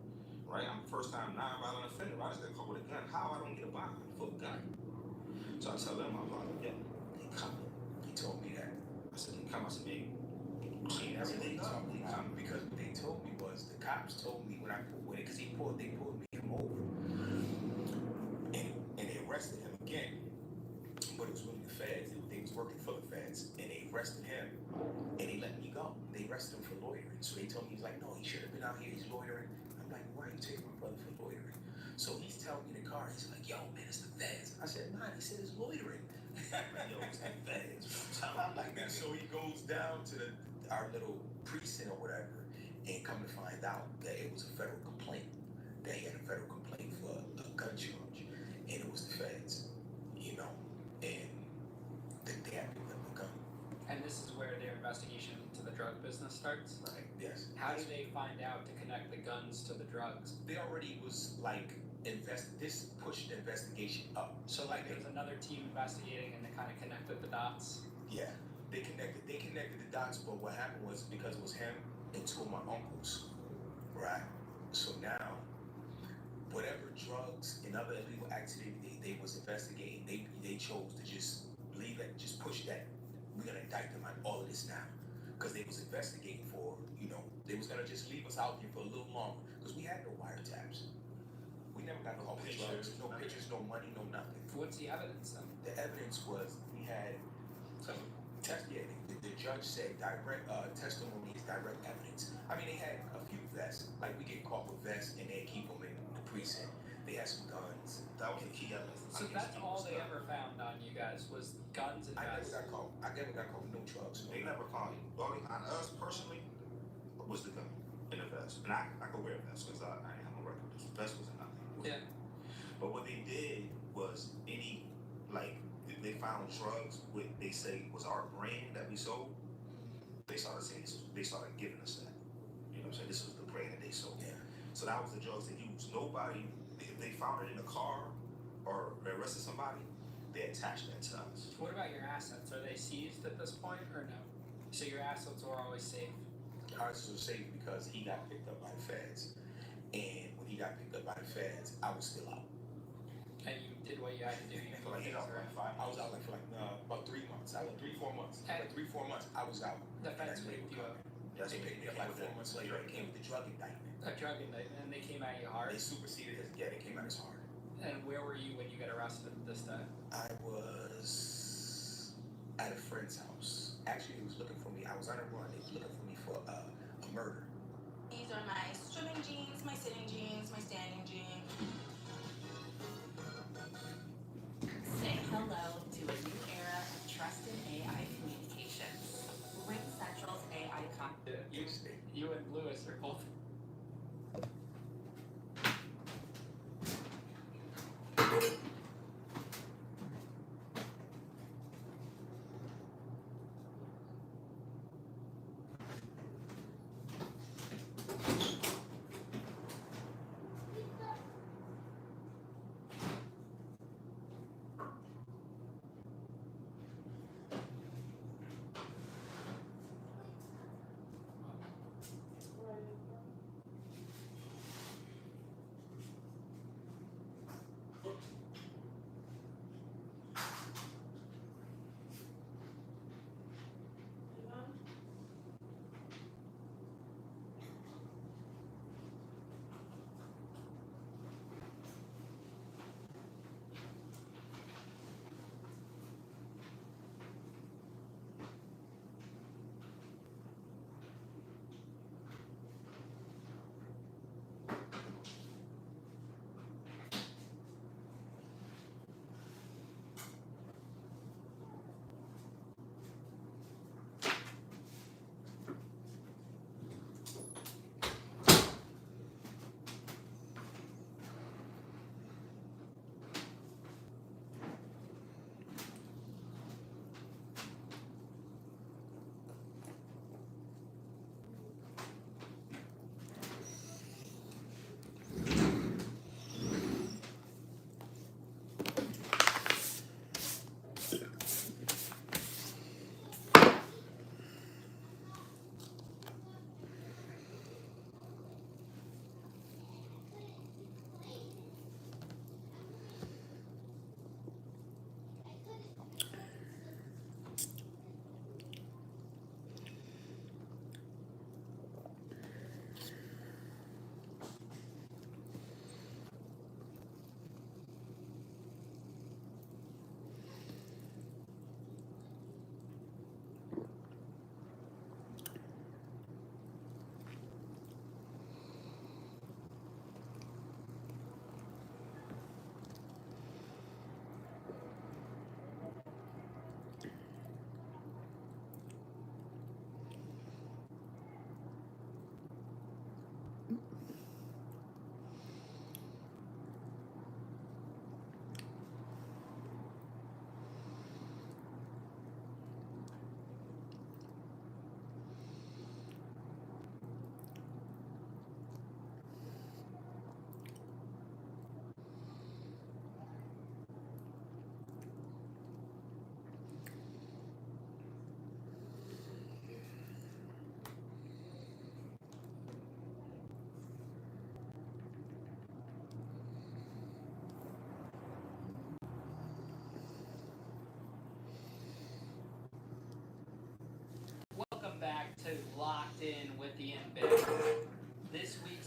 Right? I'm first time non-violent offender. I just got caught with a gun. How I don't get a bond for a gun? So I tell them, I'm like, yeah, they coming. He told me that. I said, they come. I said, baby, clean everything up. They coming. Because what they told me was the cops told me when I pulled with it, because they pulled him over, and they arrested him again. But it was really the feds. They was working for the feds, and they arrested him, and they let me go. They arrested him for loitering. So they told me, he's like, no, he should have been out here. He's loitering. I'm like, why are you taking my brother for loitering? So he's telling me in the car, he's like, yo, man, it's the feds. I said, nah, he said it's loitering. Yo, it's the feds. I'm like, man. So he goes down to our little precinct or whatever, and come to find out that it was a federal complaint. That he had a federal complaint for a gun charge, and it was the feds, you know, and they had to pick up a gun. And this is where their investigation into the drug business starts. Right. Yes. How do they find out to connect the guns to the drugs? They already was like this pushed the investigation up. So like there's another team investigating and they kind of connected the dots. Yeah, they connected the dots, but what happened was because it was him and two of my uncles, right? So now, whatever drugs and other illegal activity they was investigating, they chose to just leave it, just push that. We're gonna indict them on all of this now, because they was investigating for, you know, they was gonna just leave us out here for a little longer, because we had no wiretaps. We never got caught with drugs, no pictures, no money, no nothing. What's the evidence then? The evidence was we had some the judge said direct testimony is direct evidence. I mean, they had a few vests. Like, we get caught with vests and they keep them in the precinct. They had some guns. That was the key evidence. So that's all they ever found on you guys was guns and vests. I never got caught with no drugs. They never caught you. Well, on us personally, was the gun in the vest. And I could wear a vest because I didn't have no record. The vest wasn't nothing. Yeah. But what they did was they found drugs with they say was our brand that we sold. They started saying they started giving us that. You know what I'm saying? This was the brand that they sold. Yeah. So that was the drugs they used. Nobody, if they found it in a car or they arrested somebody, they attached that to us. What about your assets? Are they seized at this point or no? So your assets were always safe? Ours was safe because he got picked up by the feds. And when he got picked up by the feds, I was still out. And you did what you had to do. You For like, I was out like for about 3 months. I was 3-4 months. Like 3-4 months, I was out. The feds picked you up. They picked me up like 4 months later. It came with the drug indictment. A drug indictment, and they came at you hard. They superseded his. Yeah, they came at us hard. And where were you when you got arrested this time? I was at a friend's house. Actually, he was looking for me. I was on a run. He was looking for me for a murder. These are my swimming jeans, my sitting jeans, my standing jeans. Say hello to a new era of trusted AI communications. Ring Central's AI You and Lewis are both.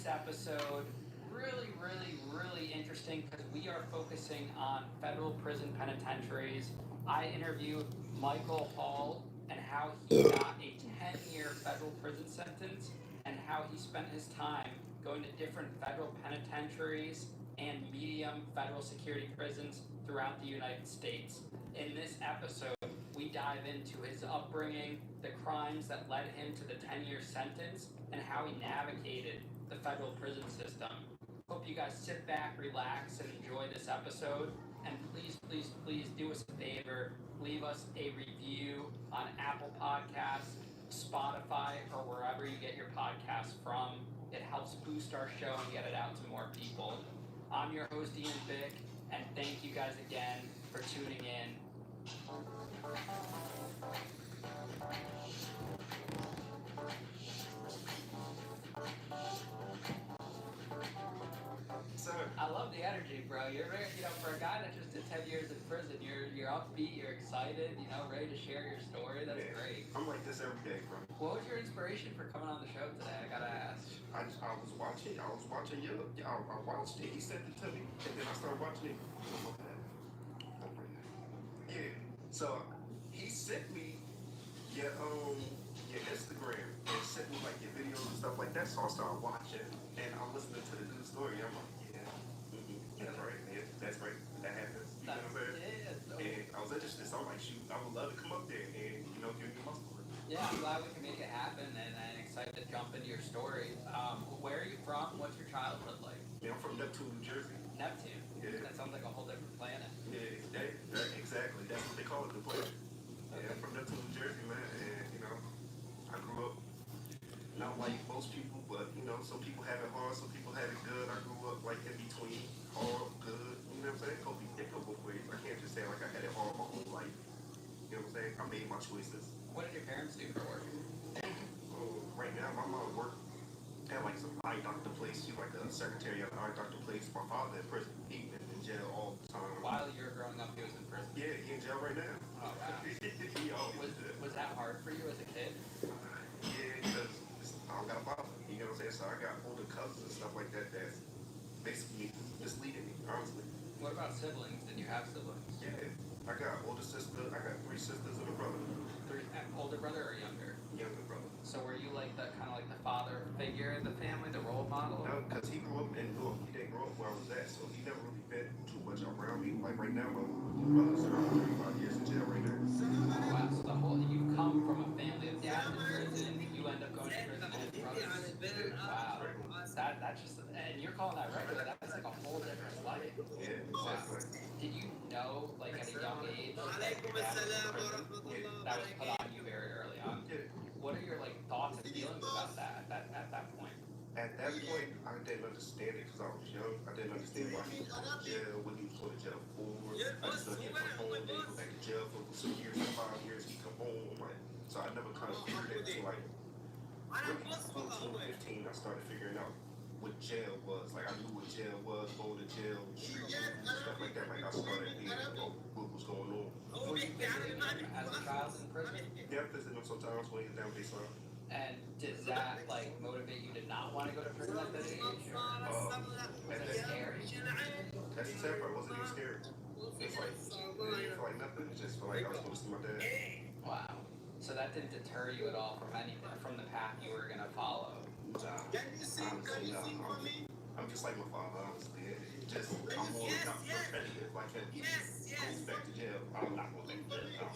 this episode really interesting because we are focusing on federal prison penitentiaries. I interviewed Michael Hall and how he got a 10-year federal prison sentence and how he spent his time going to different federal penitentiaries and medium federal security prisons throughout the United States. In this episode, we dive into his upbringing, the crimes that led him to the 10-year sentence, and how he navigated the federal prison system. Hope you guys sit back, relax, and enjoy this episode. And please do us a favor, leave us a review on Apple Podcasts, Spotify, or wherever you get your podcasts from. It helps boost our show and get it out to more people. I'm your host, Ian Bick, and thank you guys again for tuning in. I love the energy, bro. You're very, for a guy that just did 10 years in prison, you're upbeat, you're excited, ready to share your story. That's great. I'm like this every day, bro. What was your inspiration for coming on the show today? I gotta ask. I was watching you. I watched it. He sent it to me, and then I started watching it. Yeah. So he sent me your Instagram and sent me like your videos and stuff like that. So I started watching, and I'm listening to the news story. I'm like, that's right. Yeah, that's right. That happens. You know what I'm saying? And I was interested, so I'm like, shoot, I would love to come up there and give you my story. Yeah, I'm glad we can make it happen, and I'm excited to jump into your story. Where are you from? What's your childhood like? Yeah, I'm from Neptune, New Jersey. Neptune? Yeah. That sounds like a whole different planet. Yeah, exactly. That's what they call it, the planet. Yeah, I'm from Neptune, New Jersey, man, and I grew up not like most people, but some people have it hard, some people have it good. I grew up like in between, hard, good. You know what I'm saying? It go both ways. I can't just say like I had it hard my whole life. You know what I'm saying? I made my choices. What did your parents do for work? Right now, my mom worked at like some eye doctor place. She's like a secretary at an eye doctor place. My father in prison. He been in jail all the time. While you were growing up, he was in prison? Yeah, he in jail right now. Oh, wow. He always did. Was that hard for you as a kid? Yeah, because I don't got a father. You know what I'm saying? So I got older cousins and stuff like that that's basically misleading me, honestly. What about siblings? Did you have siblings? Yeah. I got older sister. I got 3 sisters and a brother. Older brother or younger? Younger brother. So were you like the kind of like the father figure in the family, the role model? No, because he grew up in Newark. He didn't grow up where I was at, so he never really been too much around me. Like right now, my brother's around 35 years in jail right now. Wow, so you come from a family of dads in prison, you end up going to prison with your brothers. Wow. That's just, and you're calling that regular, that's like a whole different life. Yeah, exactly. Did you know, like at a young age, that your dad was in prison? That was put on you very early on. Yeah. What are your like thoughts and feelings about that at that point? At that point, I didn't understand it because I was young. I didn't understand why he was going to jail, what he was going to jail for. I just know he would come home, then go back to jail for 2 years or 5 years. He come home, like, so I never kind of figured it until like really 14, 15. I started figuring out what jail was. Like I knew what jail was, going to jail, street rules, stuff like that. Like I started hearing what was going on. Were you visiting him as a child in prison? Yeah, I visited him sometimes when he's down baseline. And does that like motivate you to not want to go to prison at that age? Or was it scary? That's the sad part. It wasn't even scary. It's like, it didn't feel like nothing. It just felt like I was going to see my dad. Wow. So that didn't deter you at all from the path you were gonna follow? Honestly, no. I'm just like my father, honestly. I'm more not repetitive. Like him, he goes back to jail. I'm not going back to jail.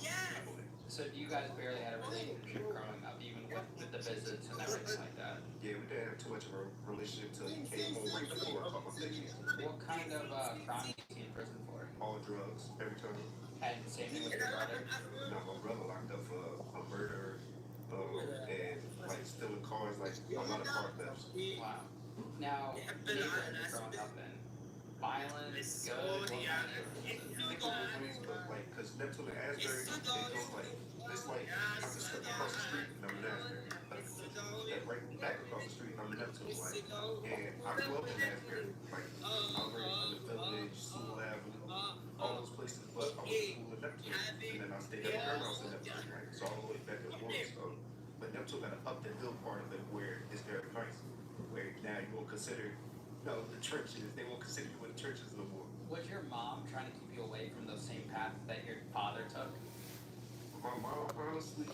So you guys barely had a relationship growing up, even with the visits and everything like that? Yeah, we didn't have too much of a relationship until he came home right before I caught my station. What kind of crime was he in prison for? All drugs, every time. And same thing with your brother? No, my brother locked up for a murder and like stealing cars, like a lot of car thefts. Wow. Now, neighborhood you're growing up in, violence, good, what kind of They go both ways, but like, because Neptune and Asbury, it goes like, it's like, I can step across the street and I'm in Asbury. Step right back across the street and I'm in Neptune. Like, and I grew up in Asbury. Like, I was raised in the village, Sewell Avenue, all those places, but I went to school in Neptune. And then I stayed at my grandma's in Neptune, right? So all the way back in Warren. So, but Neptune got an up the hill part of it where it's very nice. where now you won't consider, the churches. They won't consider you in the churches no more. Was your mom trying to keep you away from those same paths that your father took? My mom, honestly,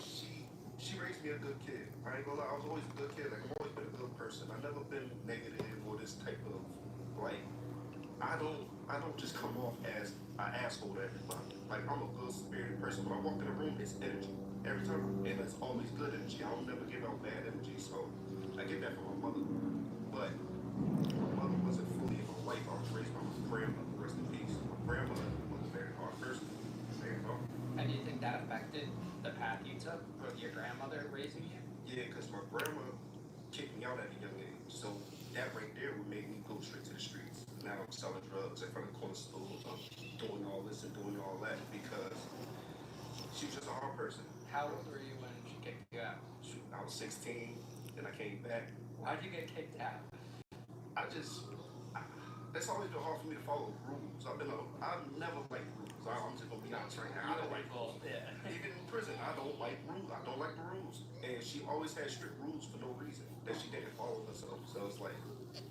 she raised me a good kid. I ain't gonna lie, I was always a good kid. Like, I've always been a good person. I've never been negative or this type of, like, I don't just come off as an asshole to everybody. Like, I'm a good spirited person. When I walk in a room, it's energy every time, and it's always good energy. I don't never give out bad energy, so I get that from my mother. But my mother wasn't fully in my life. I was raised by my grandmother. Rest in peace. My grandmother was a very hard person. Very hard. And do you think that affected the path you took with your grandmother raising you? Yeah, because my grandma kicked me out at a young age. So that right there would make me go straight to the streets. Now I'm selling drugs in front of corner stores. I'm doing all this and doing all that because she was just a hard person. How old were you when she kicked you out? Shoot, I was 16, then I came back. Why'd you get kicked out? It's always been hard for me to follow rules. I've never liked rules. I'm just gonna be honest right now. I don't like rules. Yeah. Even in prison, I don't like rules. I don't like the rules. And she always had strict rules for no reason that she didn't follow herself. So it's like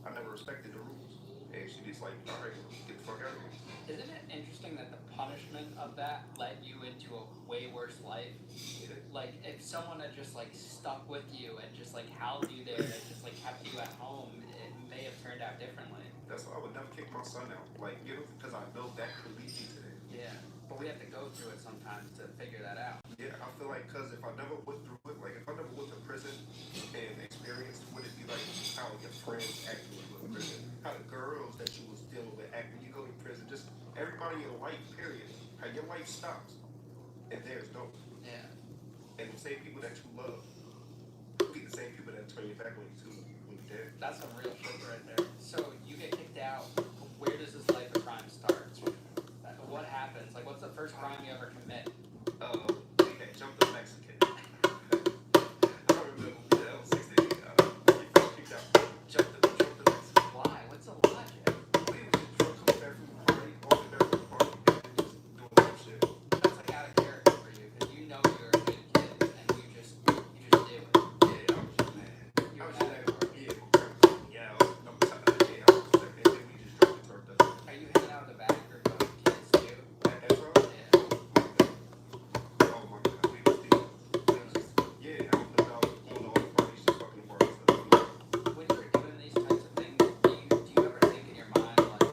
I never respected the rules. And she just like, all right, get the fuck out of here. Isn't it interesting that the punishment of that led you into a way worse life? Yeah. Like, if someone had just, like, stuck with you and just, like, held you there and just, like, kept you at home, it may have turned out differently. That's why I would never kick my son out. Like, because I know that could lead me to that. Yeah. But we have to go through it sometimes to figure that out. Yeah, I feel like because if I never went through it, like if I never went to prison and experienced what it'd be like how your friends act when you go to prison, how the girls that you was dealing with act when you go to prison, just everybody in your life, period, how your life stops and theirs don't. Yeah. And the same people that you love be the same people that turn your back on you too when you're dead. That's some real shit right there. So you get kicked out. Where does this life of crime start? What happens? Like, what's the first crime you ever commit? We had jumped a Mexican. I don't remember. I was 16. You got kicked out. Jumped the Mexican. Why? What's the logic? We was just drunk coming back from the party, off the back from the party, and just doing some shit. That's like out of character for you, because you know you're a good kid and you just do it. Yeah, I was just mad. I was just mad. Yeah, my grandma. Yeah, I'm tired. Yeah, I was just like, and then we just drunk and turned up. Are you hanging out in the back or going with kids too? That's right. Yeah. Oh my God, we was deep. Yeah, I was going to all the parties, just fucking the bars and stuff. When you're doing these types of things, do you ever think in your mind, like,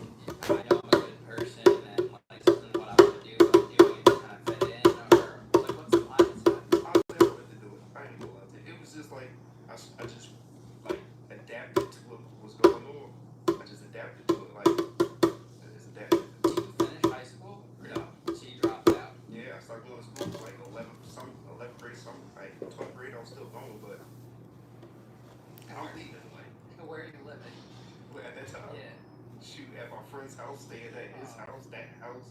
I know I'm a good person and like this isn't what I want to do, but I'm doing it to kind of fit in, or like what's the mindset? I never wanted to do it. I ain't gonna lie to you. It was just like I just like adapted to what was going on. I just adapted to it. Like I just adapted. Did you finish high school? No. So you dropped out? Yeah, I started going to school like 11th grade, like 12th grade. I was still going, but I'm leaving. Like Where are you living? at that time, Yeah. shoot at my friend's house, staying at his house, that house.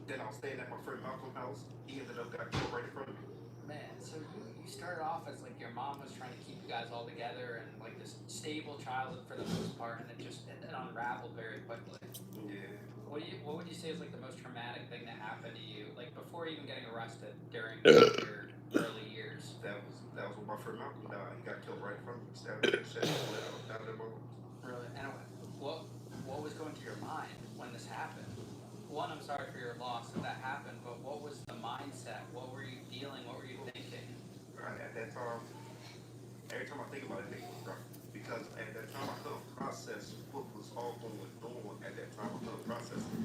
Then I was staying at my friend Malcolm's house. He ended up got killed right in front of me. Man, so you started off as like your mom was trying to keep you guys all together and like this stable childhood for the most part, and it unraveled very quickly. Yeah. What would you say is like the most traumatic thing that happened to you, like before even getting arrested during your early years? That was when my friend Malcolm died. He got killed right in front of me. Stabbed in the chest. Out of their mother. Really? And what was going through your mind when this happened? One, I'm sorry for your loss that happened, but what was the mindset? What were you feeling? What were you thinking? Right, at that time, every time I think about it, it makes me cry. Because at that time, I couldn't process what was all going on at that time. I couldn't process it.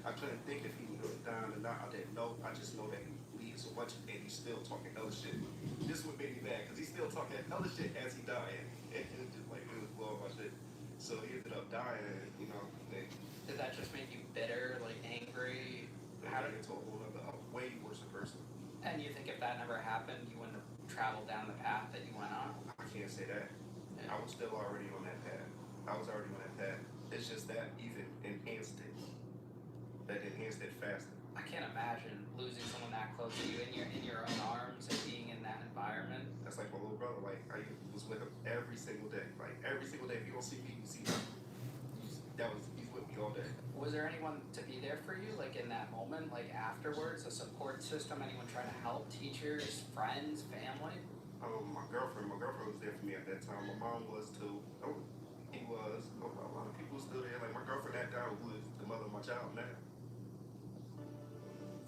I couldn't think if he was going to die or not. I didn't know. I just know that he was bleeding so much and he's still talking other shit. This would make me mad because he's still talking other shit as he died. And it just like, it was blowing my shit. So he ended up dying, and, you know, Did that just make you bitter, like angry? how to get to a whole other, a way worse person. And you think if that never happened, you wouldn't have traveled down the path that you went on? I can't say that. I was still already on that path. I was already on that path. It's just that even enhanced it. That enhanced it faster. I can't imagine losing someone that close to you in your own arms and being in that environment. That's like my little brother. Like I was with him every single day. Like every single day. If you don't see me, you see him. He's with me all day. Was there anyone to be there for you, like in that moment, like afterwards, a support system, anyone trying to help, teachers, friends, family? My girlfriend was there for me at that time. My mom was too. was. A lot of people still there. Like my girlfriend that died, who is the mother of my child now.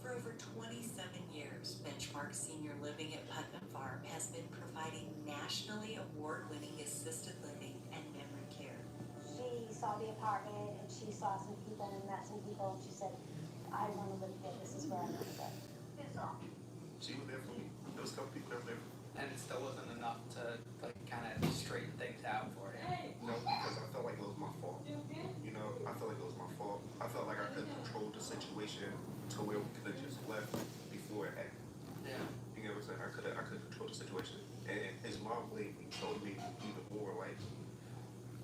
For over 27 years, Benchmark Senior Living at Putnam Farm has been providing nationally award-winning assisted living and memory care. She saw the apartment and she saw some people and met some people and she said, I want to live here. This is where I want to live. That's all. She was there for me. There was a couple people that were there for me. And it still wasn't enough to like kind of straighten things out for you. No, because I felt like it was my fault. You know, I felt like it was my fault. I felt like I couldn't control the situation to where we could have just left before it happened. Yeah. You get what I'm saying? I could control the situation. And his mom blamed me, told me even more. Like,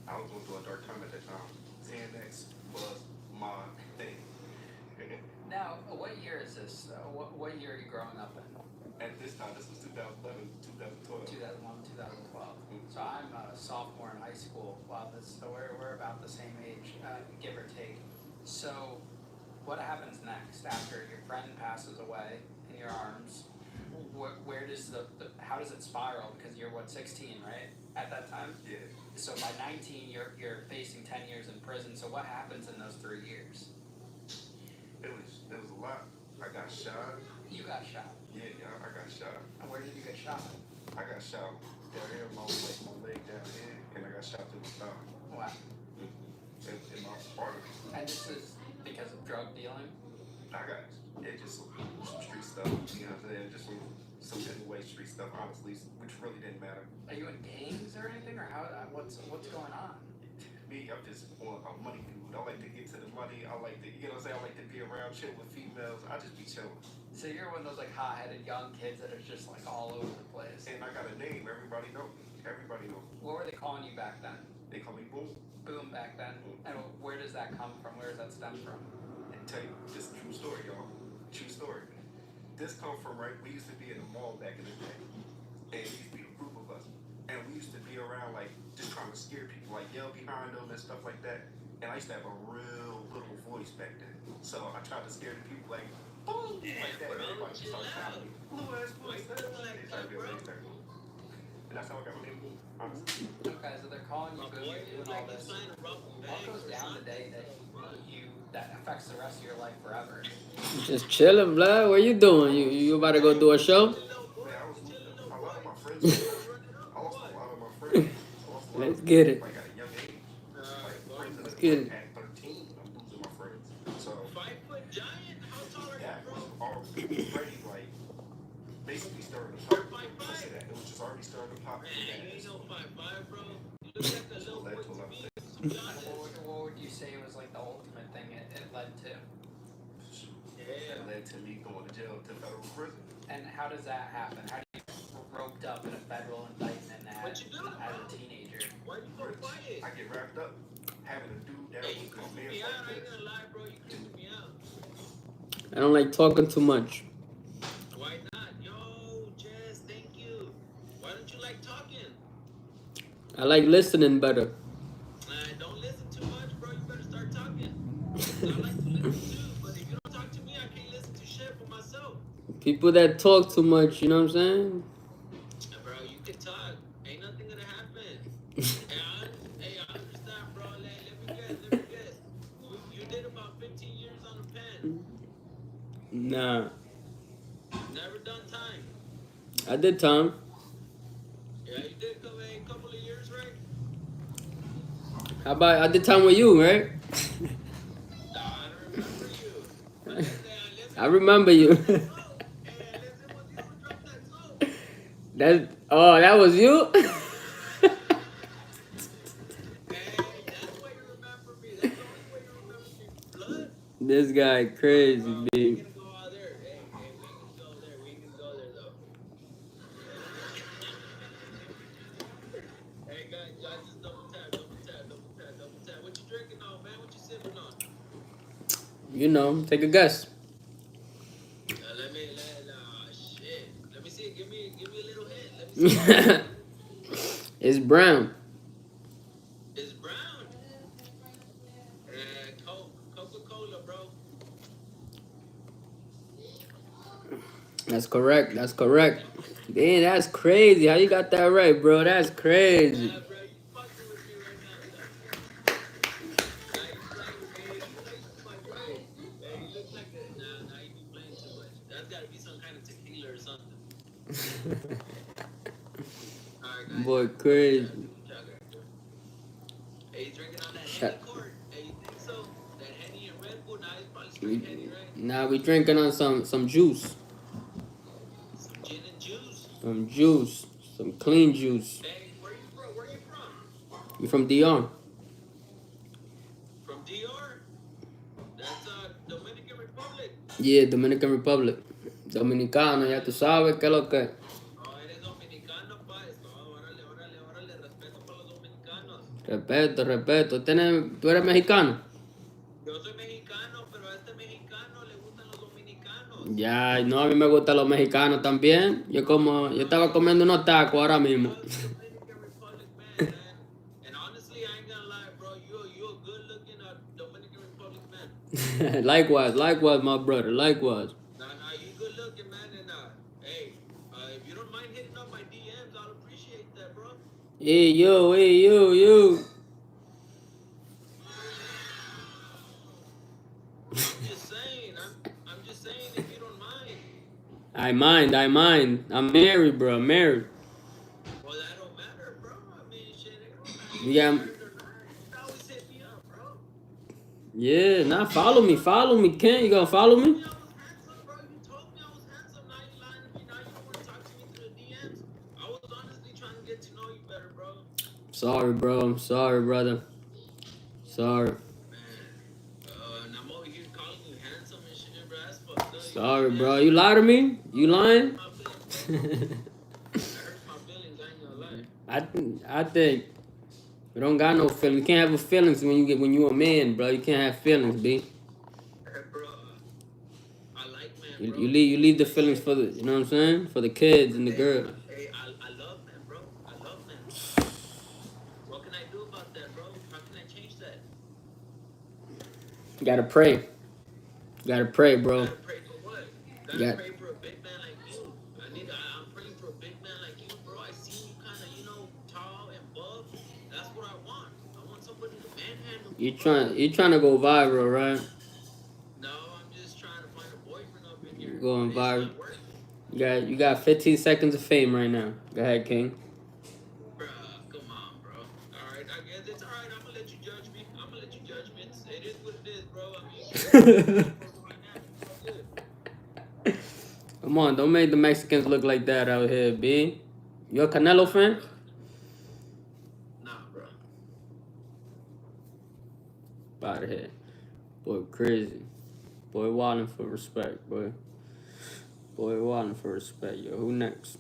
I was going through a dark time at that time. Xanax was my thing. Now, what year is this? What year are you growing up in? At this time, this was 2011, 2012. 2011, 2012. So I'm a sophomore in high school. Wow, so we're about the same age, give or take. So what happens next after your friend passes away in your arms? Where does how does it spiral? Because you're 16, right? At that time? Yeah. So by 19, you're facing 10 years in prison. So what happens in those 3 years? It was a lot. I got shot. You got shot. Yeah, I got shot. And where did you get shot? I got shot down here, my leg down here, and I got shot through the thumb. Wow. In my artery. And this is because of drug dealing? I got just some street stuff, you know what I'm saying? Just some heavyway street stuff, honestly, which really didn't matter. Are you in gangs or anything, or what's going on? Me, I'm just a money dude. I like to get to the money. I like to, you know what I'm saying? I like to be around, chill with females. I just be chilling. So you're one of those like hot-headed young kids that are just like all over the place. And I got a name. Everybody know me. Everybody know me. What were they calling you back then? They call me Boom. Boom back then. And where does that come from? Where does that stem from? And tell you, this is a true story, y'all. True story. This come from, right, we used to be in the mall back in the day. And it used to be a group of us. And we used to be around, like, just trying to scare people, like, yell behind them and stuff like that. And I used to have a real little voice back then. So I tried to scare the people, like, boom, like that. Everybody started calling me. Little ass voice. And that's how I got my name, Boom, honestly. Okay, so they're calling you Boom, you're doing all this. What goes down the day that affects the rest of your life forever? Just chilling, blood. What you doing? You about to go do a show? Man, I was losing a lot of my friends. I lost a lot of my friends. Let's get it. Like at a young age. Like friends Let's get it. at 13, I'm losing my friends. So that was already like basically starting to pop. I say that. It was just already starting to pop. So it led to a lot of things. What would you say was like the ultimate thing it led to? It led to me going to jail to federal prison. And how does that happen? How do you get roped up in a federal indictment as a teenager? I get wrapped up having a dude that was a man like this. I don't like talking too much. Why not? Yo, Jess, thank you. Why don't you like talking? I like listening better. Don't listen too much, bro. You better start talking. I like to listen too, but if you don't talk to me, I can't listen to shit for myself. People that talk too much, you know what I'm saying? Bro, you can talk. Ain't nothing gonna happen. I understand, bro. Let me guess. You did about 15 years on the pen. Nah. Never done time. I did time. Yeah, you did a couple of years, right? How about I did time with you, right? I remember you. I remember you. That was you? This guy crazy, B. Hey guys, just double tap. What you drinking on, man? What you sipping on? You know, take a guess. Shit. Let me see. Give me a little hint. Let me see. It's brown. It's brown. Coca-Cola, bro. That's correct. Damn, that's crazy. How you got that right, bro? That's crazy. Bro, you fucking with me right now. Alright, guys. Boy, crazy. Hey, you drinking on that Henny court? Hey, you think so? That Henny and Red Bull? Nah, it's probably straight Henny, right? Nah, we drinking on some juice. Some gin and juice. Some juice. Some clean juice. Hey, where you from? Where you from? You from DR? From DR? That's Dominican Republic. Yeah, Dominican Republic. Dominicano, ya tú sabes qué es lo que. Oh, eres dominicano, pa. Oh, órale, órale, órale. Respeto para los dominicanos. Respeto, respeto. ¿Tú eres mexicano? Yo soy mexicano, pero a este mexicano le gustan los dominicanos. Ya, no, a mí me gustan los mexicanos también. Yo estaba comiendo unos tacos ahora mismo. Dominican Republic, man. And honestly, I ain't gonna lie, bro. You a good looking Dominican Republic man. likewise, my brother. Likewise. Nah, you good looking, man. And hey, if you don't mind hitting up my DMs, I'll appreciate that, bro. Hey, you. I'm just saying if you don't mind. I mind. I'm married, bro. I'm married. Well, that don't matter, bro. I mean, shit, it don't matter. Yeah. You always hit me up, bro. Yeah, nah, follow me, Ken. You gonna follow me? I was handsome, bro. You told me I was handsome. Now you lying to me. Now you don't want to talk to me through the DMs. I was honestly trying to get to know you better, bro. Sorry, bro. I'm sorry, brother. Sorry. Man, and I'm over here calling you handsome and shit, bro. That's fucked up. Sorry, bro. You lie to me? You lying? That hurts my feelings. I ain't gonna lie. I think we don't got no feelings. You can't have feelings when you a man, bro. You can't have feelings, B. Hey, bro. I like man, bro. You leave the feelings for the, you know what I'm saying? For the kids and the girl. Hey, I love man, bro. I love man. What can I do about that, bro? How can I change that? You gotta pray. Bro. Gotta pray for what? Gotta pray for a big man like you. I'm praying for a big man like you, bro. I see you kind of, tall and buff. That's what I want. I want somebody to manhandle me. You trying to go viral, right? No, I'm just trying to find a boyfriend up in here. You're going viral. You got 15 seconds of fame right now. Go ahead, King. Bruh, come on, bro. Alright, I guess it's alright. I'm gonna let you judge me. It is what it is, bro. I mean, Come on, don't make the Mexicans look like that out here, B. You a Canelo fan? Nah, bro. Out of here. Boy, crazy. Boy, wildin' for respect, boy. Boy, wildin' for respect, yo. Who next?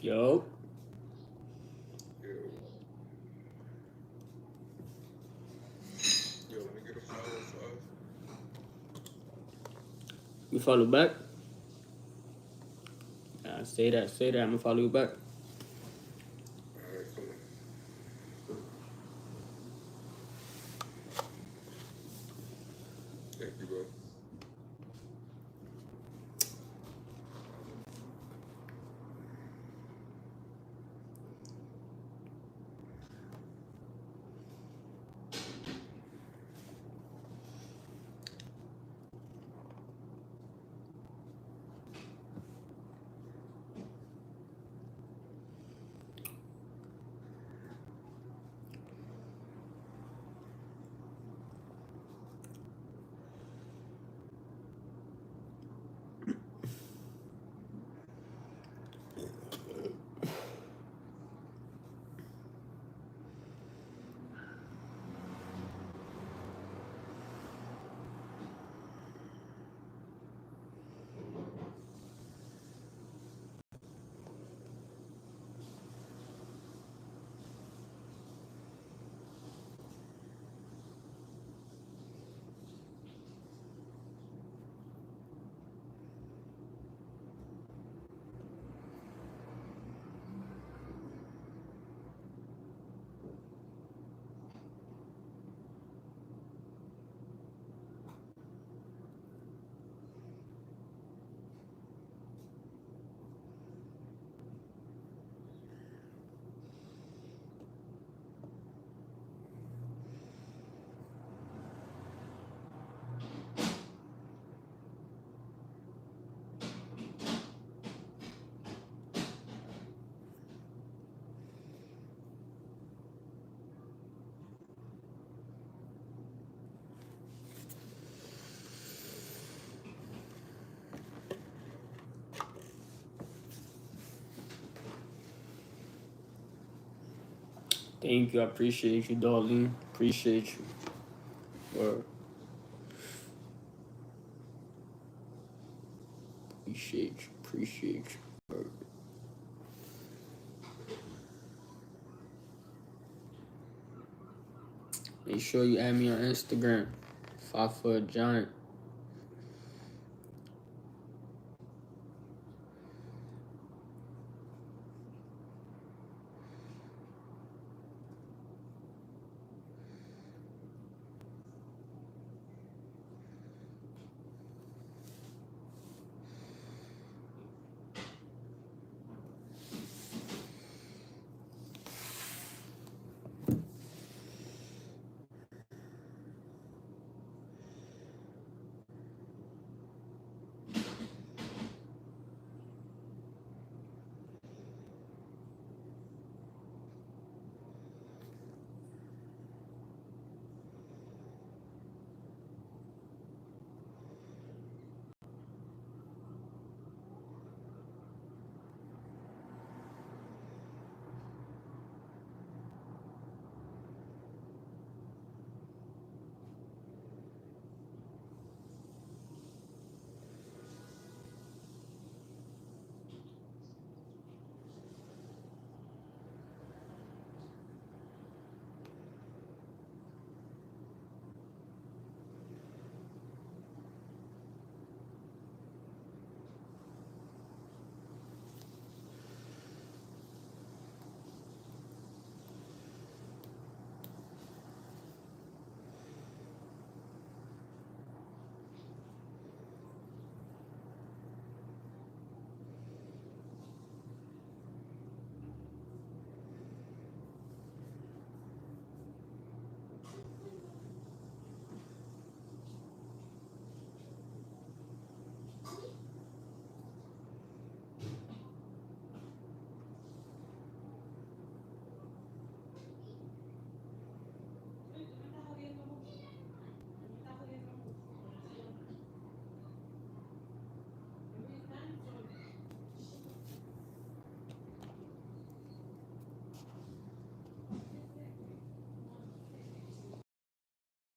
Yo. Let me get a follow. You follow back? Say that. I'm gonna follow you back. Alright, cool. Thank you, bro. Thank you. I appreciate you, Darlene. Appreciate you. Word. Appreciate you. Appreciate you. Word. Make sure you add me on Instagram. 5 foot giant.